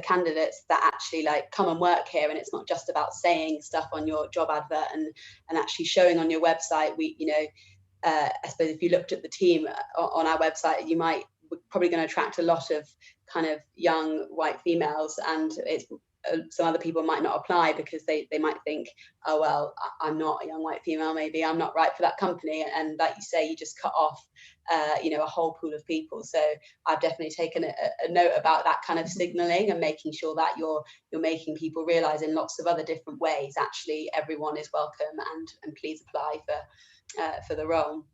C: candidates that actually like come and work here, and it's not just about saying stuff on your job advert and actually showing on your website. I suppose if you looked at the team on our website, we're probably going to attract a lot of kind of young white females, and it's some other people might not apply because they might think, oh well, I'm not a young white female, maybe I'm not right for that company, and like you say, you just cut off a whole pool of people. So I've definitely taken a note about that kind of signaling and making sure that you're making people realize in lots of other different ways actually everyone is welcome, and please apply for the role.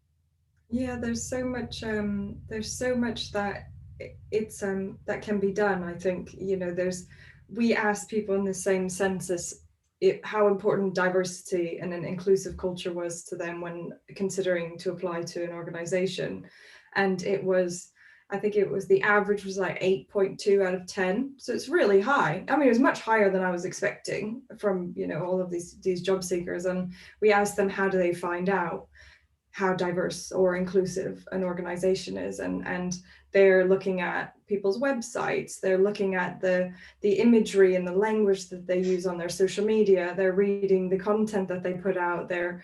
A: Yeah, there's so much that it's that can be done. I think we asked people in the same census how important diversity and an inclusive culture was to them when considering to apply to an organization, and I think it was the average was like 8.2 out of 10. So it's really high. I mean, it was much higher than I was expecting from all of these job seekers. And we asked them, how do they find out how diverse or inclusive an organization is, and they're looking at people's websites, they're looking at the imagery and the language that they use on their social media, they're reading the content that they put out, they're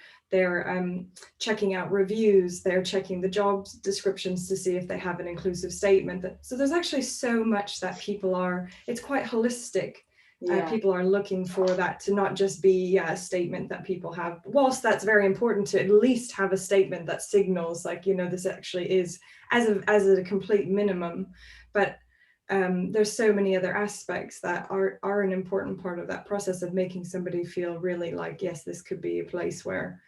A: checking out reviews, they're checking the job descriptions to see if they have an inclusive statement. So there's actually so much that people it's quite holistic People are looking for that to not just be a statement that people have, whilst that's very important to at least have a statement that signals like, you know, this actually is as a complete minimum. But there's so many other aspects that are an important part of that process of making somebody feel really like, yes, this could be a place where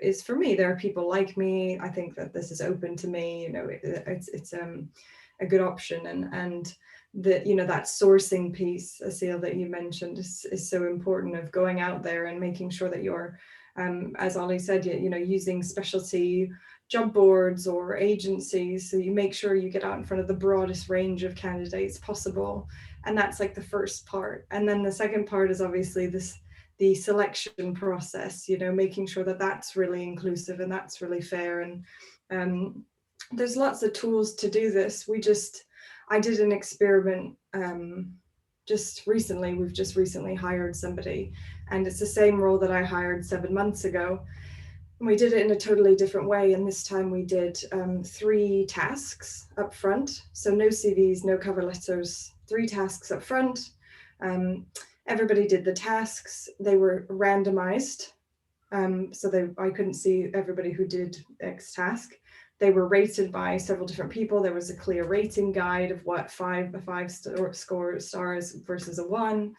A: is for me. There are people like me. I think that this is open to me. You know, it's a good option, and that, you know, that sourcing piece, Asil, that you mentioned is so important, of going out there and making sure that you're, as Ollie said, you know, using specialty job boards or agencies, so you make sure you get out in front of the broadest range of candidates possible. And that's like the first part. And then the second part is obviously the selection process, you know, making sure that that's really inclusive and that's really fair. And there's lots of tools to do this. I did an experiment just recently. We've just recently hired somebody, and it's the same role that I hired 7 months ago. And we did it in a totally different way. And this time we did 3 tasks up front. So no CVs, no cover letters, 3 tasks up front. Everybody did the tasks. They were randomized. So I couldn't see everybody who did X task. They were rated by several different people. There was a clear rating guide of what 5 stars versus a 1.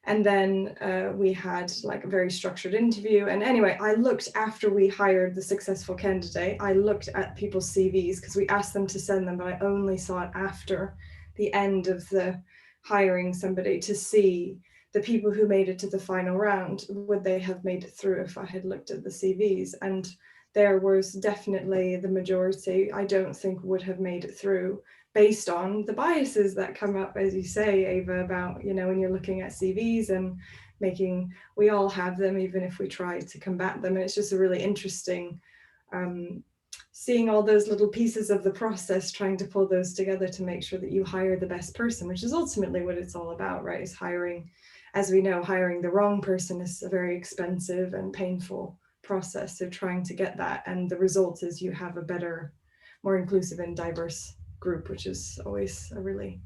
A: And then we had like a very structured interview. And anyway, I looked after we hired the successful candidate. I looked at people's CVs because we asked them to send them, but I only saw it after the end of the hiring somebody to see the people who made it to the final round. Would they have made it through if I had looked at the CVs? And there was definitely the majority I don't think would have made it through, based on the biases that come up, as you say, Ava, about, you know, when you're looking at CVs and we all have them, even if we try to combat them. And it's just a really interesting seeing all those little pieces of the process, trying to pull those together to make sure that you hire the best person, which is ultimately what it's all about, right? Is hiring, as we know, hiring the wrong person is a very expensive and painful process. So trying to get that, and the result is you have a better, more inclusive and diverse group, which is always a really,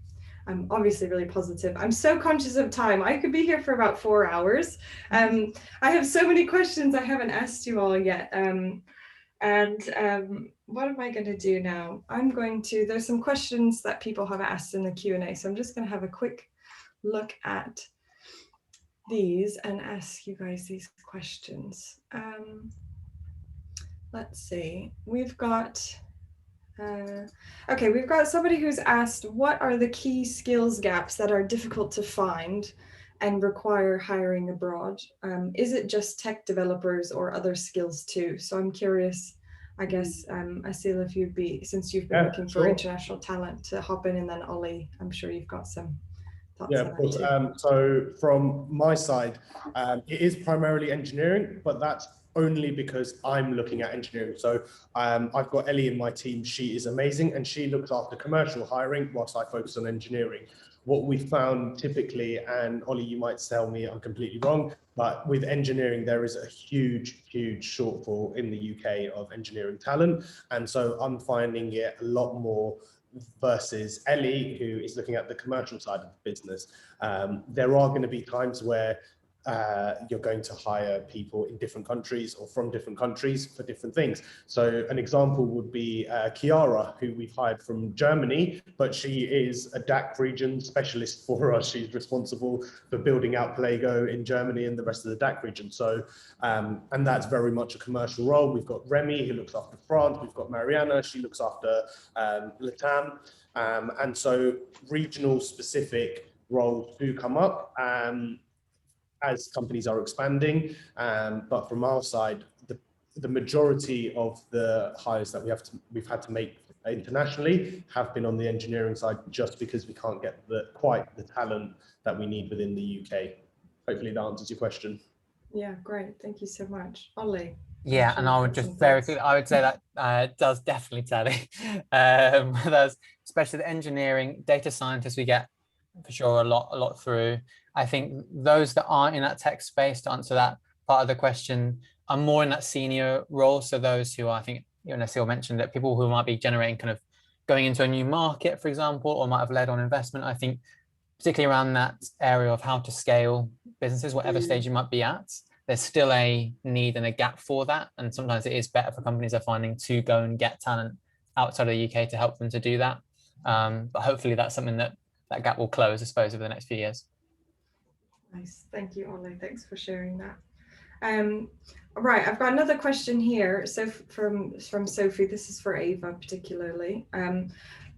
A: obviously really positive. I'm so conscious of time. I could be here for about 4 hours. I have so many questions I haven't asked you all yet. What am I going to do now? There's some questions that people have asked in the Q&A. So I'm just going to have a quick look at these and ask you guys these questions. Let's see, we've got somebody who's asked, what are the key skills gaps that are difficult to find and require hiring abroad? Is it just tech developers or other skills too? So I'm curious, I guess, Asil, if you'd be, since you've been looking for international talent, to hop in, and then Ollie, I'm sure you've got some thoughts on that too.
D: So from my side, it is primarily engineering, but that's only because I'm looking at engineering. So I've got Ellie in my team. She is amazing, and she looks after commercial hiring whilst I focus on engineering. What we found typically, and Ollie, you might tell me I'm completely wrong, but with engineering, there is a huge shortfall in the UK of engineering talent. And so I'm finding it a lot more versus Ellie, who is looking at the commercial side of the business. There are going to be times where you're going to hire people in different countries or from different countries for different things. So an example would be Chiara, who we've hired from Germany, but she is a DACH region specialist for us. She's responsible for building out Plego in Germany and the rest of the DACH region. So, and that's very much a commercial role. We've got Remy, who looks after France. We've got Mariana, she looks after Latam. And so regional specific roles do come up as companies are expanding, but from our side, the majority of the hires that we've had to make internationally have been on the engineering side, just because we can't get quite the talent that we need within the UK. Hopefully that answers your question.
A: Yeah, great. Thank you so much. Ollie.
B: Yeah, and I would just very quickly, I would say that does definitely tally. There's, especially the engineering, data scientists, we get for sure a lot through. I think those that aren't in that tech space, to answer that part of the question, are more in that senior role. So those who are, I think, you know, Sil mentioned that people who might be generating kind of going into a new market, for example, or might have led on investment. I think particularly around that area of how to scale businesses, whatever stage you might be at, there's still a need and a gap for that. And sometimes it is better for companies are finding to go and get talent outside of the UK to help them to do that. But hopefully that's something that gap will close, I suppose, over the next few years.
A: Nice. Thank you, Ollie. Thanks for sharing that. Right, I've got another question here. So from Sophie, this is for Ava particularly,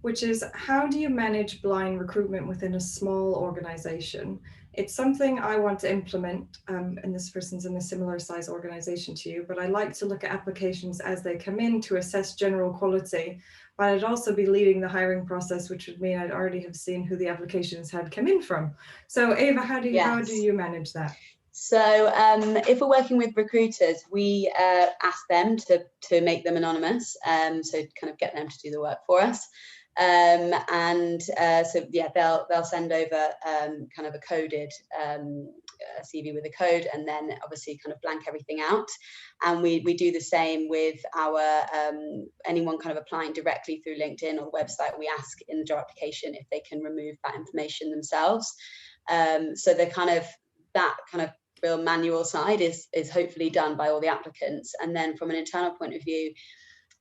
A: which is, how do you manage blind recruitment within a small organization? It's something I want to implement, and this person's in a similar size organization to you, but I like to look at applications as they come in to assess general quality, but I'd also be leading the hiring process, which would mean I'd already have seen who the applications had come in from. So Ava, how do you manage that?
C: So if we're working with recruiters, we ask them to make them anonymous, so kind of get them to do the work for us. So yeah, they'll send over kind of a coded CV with a code, and then obviously kind of blank everything out. And we do the same with our anyone kind of applying directly through LinkedIn or website. We ask in the job application if they can remove that information themselves. So that kind of real manual side is hopefully done by all the applicants. And then from an internal point of view,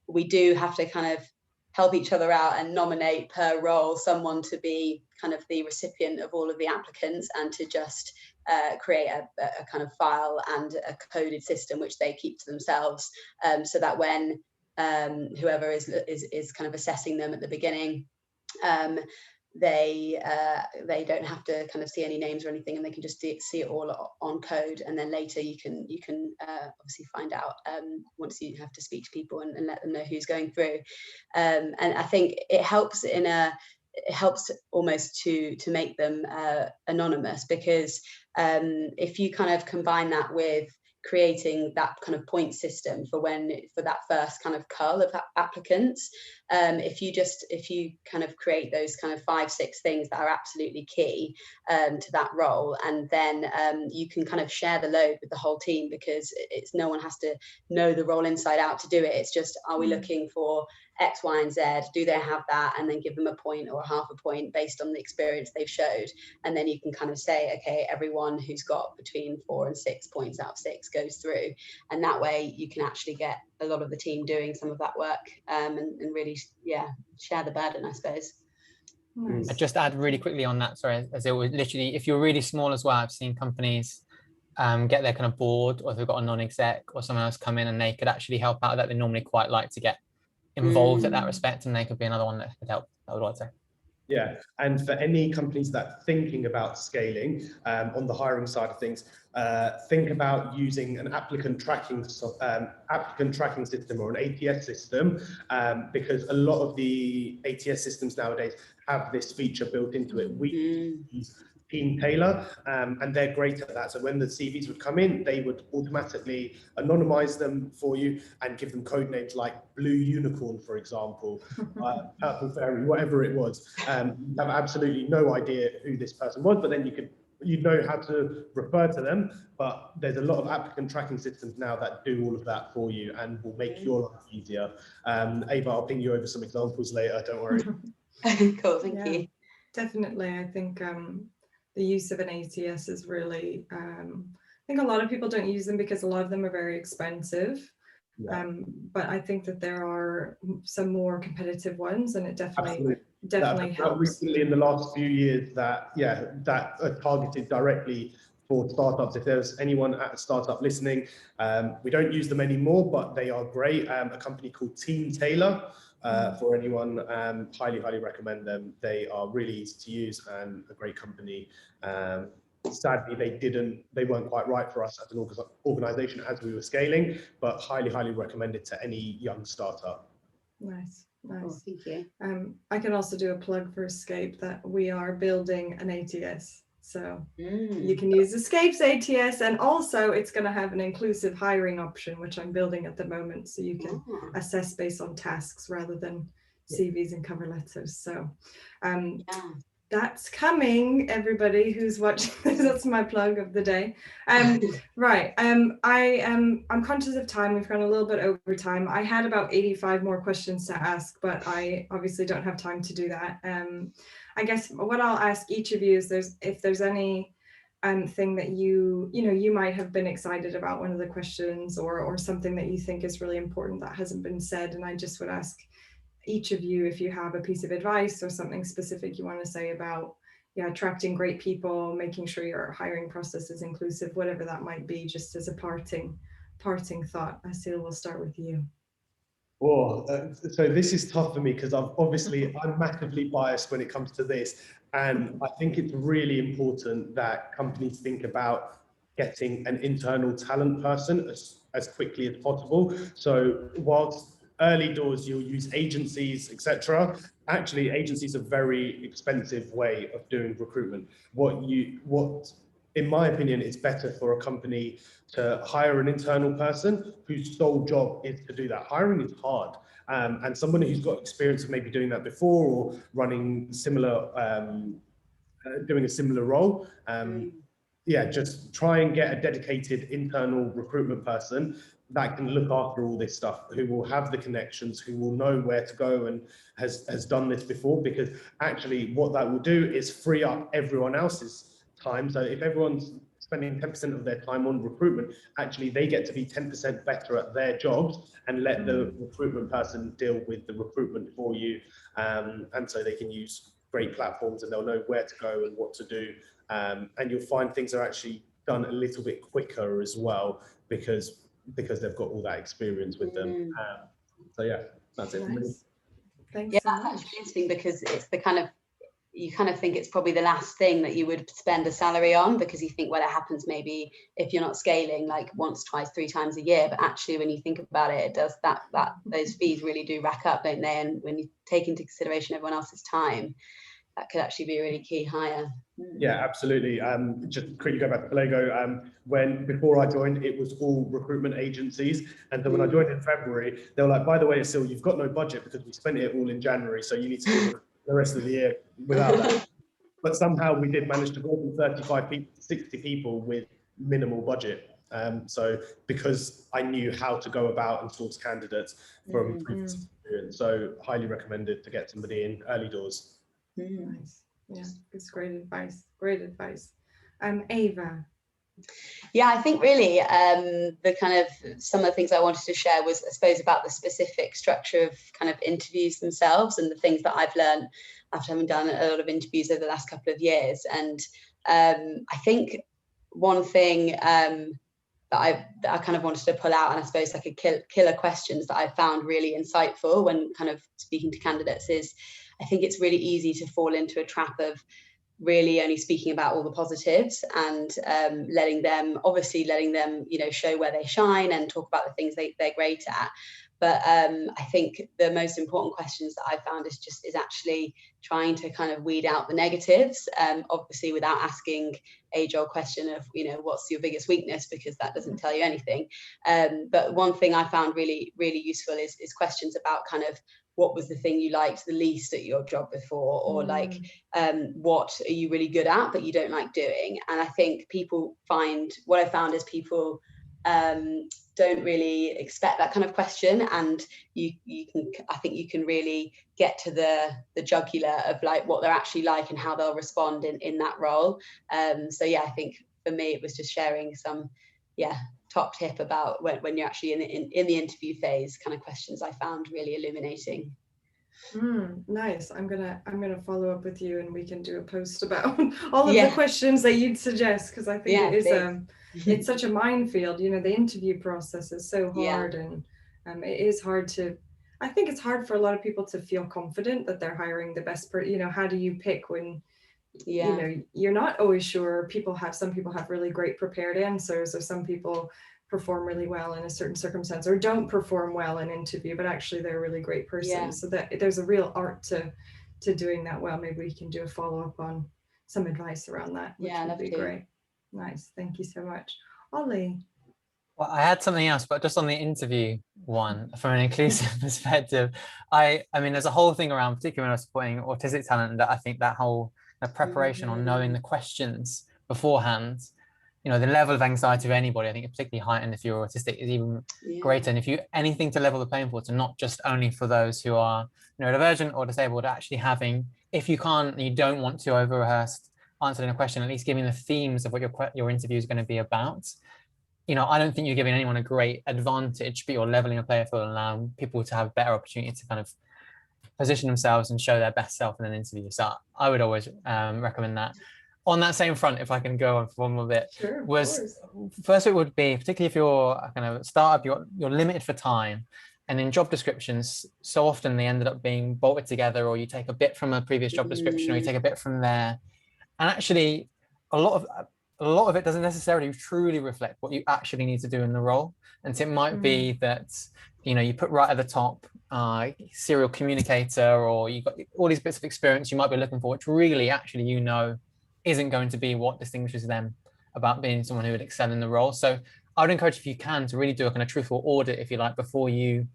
C: we do have to kind of help each other out and nominate per role someone to be kind of the recipient of all of the applicants, and to just create a kind of file and a coded system which they keep to themselves, so that when whoever is kind of assessing them at the beginning, they don't have to kind of see any names or anything, and they can just see it all on code. And then later you can obviously find out once you have to speak to people and let them know who's going through. And I think it helps almost to make them anonymous, because if you kind of combine that with creating that kind of point system for that first kind of cull of applicants, if you kind of create those kind of 5-6 things that are absolutely key to that role, and then you can kind of share the load with the whole team, because no one has to know the role inside out to do it. It's just, are we looking for X, Y, and Z? Do they have that? And then give them a point or half a point based on the experience they've showed. And then you can kind of say, okay, everyone who's got between 4 and 6 points out of 6 goes through. And that way you can actually get a lot of the team doing some of that work, and really, share the burden, I suppose.
A: Nice.
B: I'd just add really quickly on that, sorry, as it was literally, if you're really small as well, I've seen companies get their kind of board, or they've got a non-exec or someone else come in, and they could actually help out that they normally quite like to get involved at that respect, and they could be another one that could help, I would say.
D: Yeah, and for any companies that are thinking about scaling on the hiring side of things, think about using an applicant tracking system or an ATS system, because a lot of the ATS systems nowadays have this feature built into it. We use Team Tailor, and they're great at that. So when the CVs would come in, they would automatically anonymize them for you and give them code names like Blue Unicorn, for example, Purple Fairy, whatever it was. You have absolutely no idea who this person was, but then you know how to refer to them. But there's a lot of applicant tracking systems now that do all of that for you and will make your life easier. Ava, I'll ping you over some examples later, don't worry.
C: Cool, thank you.
A: Definitely, I think the use of an ATS is really, I think a lot of people don't use them because a lot of them are very expensive. Yeah. But I think that there are some more competitive ones, and it definitely helps.
D: Recently, in the last few years, that are targeted directly for startups. If there's anyone at a startup listening, we don't use them anymore, but they are great. A company called Team Tailor. For anyone, highly recommend them. They are really easy to use and a great company. Sadly, they weren't quite right for us as an organization as we were scaling, but highly recommend it to any young startup.
A: Nice.
C: Oh, thank you.
A: I can also do a plug for Escape that we are building an ATS. So you can use Escape's ATS, and also it's going to have an inclusive hiring option, which I'm building at the moment. So you can assess based on tasks rather than CVs and cover letters. So That's coming, everybody who's watching this. That's my plug of the day. Right. I'm conscious of time. We've gone a little bit over time. I had about 85 more questions to ask, but I obviously don't have time to do that. I guess what I'll ask each of you is if there's any thing that you might have been excited about one of the questions, or something that you think is really important that hasn't been said. And I just would ask each of you if you have a piece of advice or something specific you want to say about attracting great people, making sure your hiring process is inclusive, whatever that might be, just as a parting thought. Asil, we'll start with you.
D: Oh, so this is tough for me because I'm massively biased when it comes to this, and I think it's really important that companies think about getting an internal talent person as quickly as possible. So whilst early doors you'll use agencies, etc., actually agencies are a very expensive way of doing recruitment. What in my opinion, it's better for a company to hire an internal person whose sole job is to do that. Hiring is hard. And someone who's got experience of maybe doing that before or running similar, doing a similar role, just try and get a dedicated internal recruitment person that can look after all this stuff, who will have the connections, who will know where to go and has done this before, because actually what that will do is free up everyone else's time. So if everyone's spending 10% of their time on recruitment, actually they get to be 10% better at their jobs and let the recruitment person deal with the recruitment for you. And so they can use great platforms and they'll know where to go and what to do. And you'll find things are actually done a little bit quicker as well because they've got all that experience with them. So yeah, that's it for me.
A: Thanks.
C: Yeah, that's actually interesting because it's the kind of, you kind of think it's probably the last thing that you would spend a salary on, because you think, well, it happens maybe if you're not scaling like once, twice, 3 times a year. But actually, when you think about it, it does that those fees really do rack up, don't they? And when you take into consideration everyone else's time, that could actually be a really key hire.
D: Yeah, absolutely. Just quickly go back to Lego. Before I joined, it was all recruitment agencies, and then when I joined in February, they were like, "By the way, Asil, you've got no budget because we spent it all in January, so you need to do the rest of the year without that." But somehow we did manage to go from 35 people to 60 people with minimal budget. So because I knew how to go about and source candidates from previous experience, so highly recommended to get somebody in early doors.
A: Nice. Yeah, it's great advice. Great advice. Ava.
C: Yeah, I think really the kind of some of the things I wanted to share was, I suppose, about the specific structure of kind of interviews themselves and the things that I've learned after having done a lot of interviews over the last couple of years. And I think one thing that I kind of wanted to pull out, and I suppose like a killer questions that I found really insightful when kind of speaking to candidates, is I think it's really easy to fall into a trap of really only speaking about all the positives and letting them show where they shine and talk about the things they're great at. But I think the most important questions that I found is actually trying to kind of weed out the negatives, obviously without asking age-old question of, what's your biggest weakness, because that doesn't tell you anything. But one thing I found really, really useful is questions about kind of, what was the thing you liked the least at your job before, or what are you really good at but you don't like doing? And I think what I found is people don't really expect that kind of question, and I think you can really get to the jugular of like what they're actually like and how they'll respond in that role. So yeah, I think for me it was just sharing some top tip about when you're actually in the interview phase, kind of questions I found really illuminating.
A: Nice. I'm gonna follow up with you, and we can do a post about all of the questions that you'd suggest, because I think it is it's such a minefield. The interview process is so hard, and it is hard to. I think it's hard for a lot of people to feel confident that they're hiring the best person. How do you pick when you're not always sure? Some people have really great prepared answers, or some people perform really well in a certain circumstance, or don't perform well in interview, but actually they're a really great person. So that there's a real art to doing that well. Maybe we can do a follow-up on some advice around that, which would be great. Nice. Thank you so much. Ollie.
B: Well, I had something else, but just on the interview one, from an inclusive perspective, I mean, there's a whole thing around, particularly when I was supporting autistic talent, that I think that whole preparation on knowing the questions beforehand, you know, the level of anxiety of anybody, I think particularly heightened if you're autistic, is even greater. And if you anything to level the playing field, to not just only for those who are neurodivergent or disabled, actually having, if you can't, you don't want to over rehearsed answering a question, at least giving the themes of what your interview is going to be about. You know, I don't think you're giving anyone a great advantage, but you're leveling a player field and allowing people to have a better opportunity to kind of position themselves and show their best self in an interview. So I would always recommend that. On that same front, if I can go on for one more bit, first it would be, particularly if you're a kind of startup, you're limited for time, and in job descriptions, so often they ended up being bolted together, or you take a bit from a previous job description, or you take a bit from there, and actually a lot of it doesn't necessarily truly reflect what you actually need to do in the role. And so it might be that, you know, you put right at the top serial communicator, or you've got all these bits of experience you might be looking for, which really actually, you know, isn't going to be what distinguishes them about being someone who would excel in the role. So I would encourage, if you can, to really do a kind of truthful audit, if you like, before you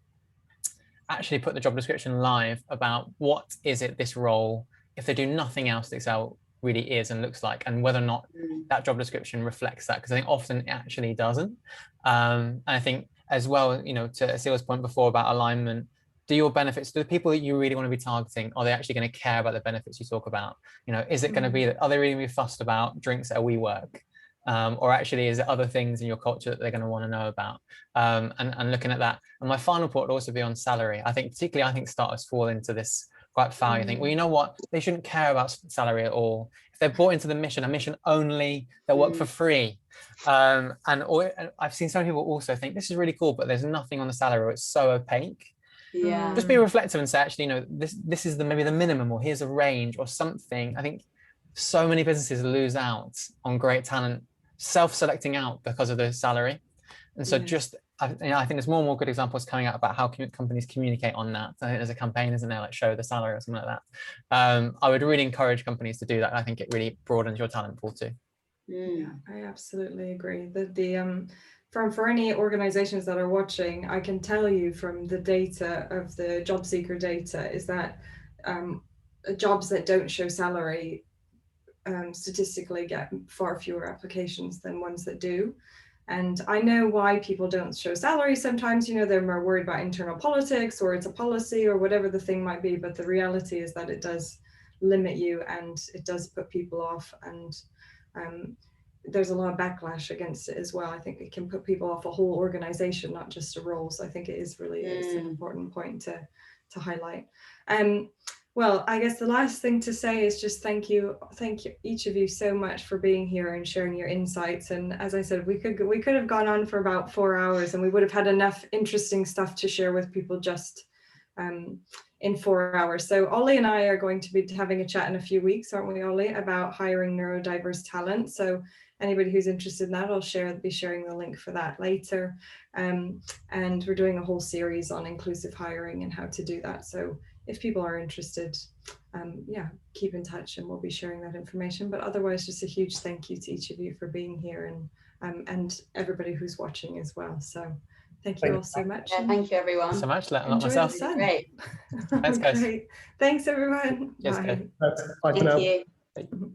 B: actually put the job description live, about what is it this role, if they do nothing else, to excel really is and looks like, and whether or not that job description reflects that, because I think often it actually doesn't. And I think as well, you know, to Asil's point before about alignment, do your benefits, do the people that you really want to be targeting, are they actually going to care about the benefits you talk about? You know, is it going to be that, are they really going to be fussed about drinks at a WeWork? Or actually, is there other things in your culture that they're going to want to know about? And looking at that. And my final point would also be on salary. I think startups fall into this quite foul. You think, well, you know what? They shouldn't care about salary at all. If they're bought into the mission, a mission only, they'll work for free. And I've seen some people also think this is really cool, but there's nothing on the salary, or it's so opaque. Just be reflective and say, actually, you know, this is maybe the minimum, or here's a range or something. I think so many businesses lose out on great talent self-selecting out because of the salary. And so I think there's more and more good examples coming out about how companies communicate on that. I think there's a campaign, isn't there, like show the salary or something like that. I would really encourage companies to do that. I think it really broadens your talent pool too.
A: Yeah, I absolutely agree that for any organizations that are watching, I can tell you from the data of the job seeker data is that jobs that don't show salary statistically get far fewer applications than ones that do. And I know why people don't show salary sometimes, you know, they're more worried about internal politics, or it's a policy, or whatever the thing might be, but the reality is that it does limit you, and it does put people off, and there's a lot of backlash against it as well. I think it can put people off a whole organization, not just a role. So I think it is really it's an important point to highlight. Well, I guess the last thing to say is just thank you each of you so much for being here and sharing your insights. And as I said, we could have gone on for about 4 hours, and we would have had enough interesting stuff to share with people just in 4 hours. So Ollie and I are going to be having a chat in a few weeks, aren't we, Ollie, about hiring neurodiverse talent. So anybody who's interested in that, I'll be sharing the link for that later. And we're doing a whole series on inclusive hiring and how to do that. So if people are interested, keep in touch, and we'll be sharing that information. But otherwise, just a huge thank you to each of you for being here, and everybody who's watching as well. So thank you all so much.
C: Yeah, thank you, everyone.
B: So much.
A: Enjoy
B: myself.
A: the sun.
C: Great.
B: Thanks, guys.
A: Great. Thanks, everyone.
B: Yes,
A: Bye.
D: Bye for now.
C: Thank you.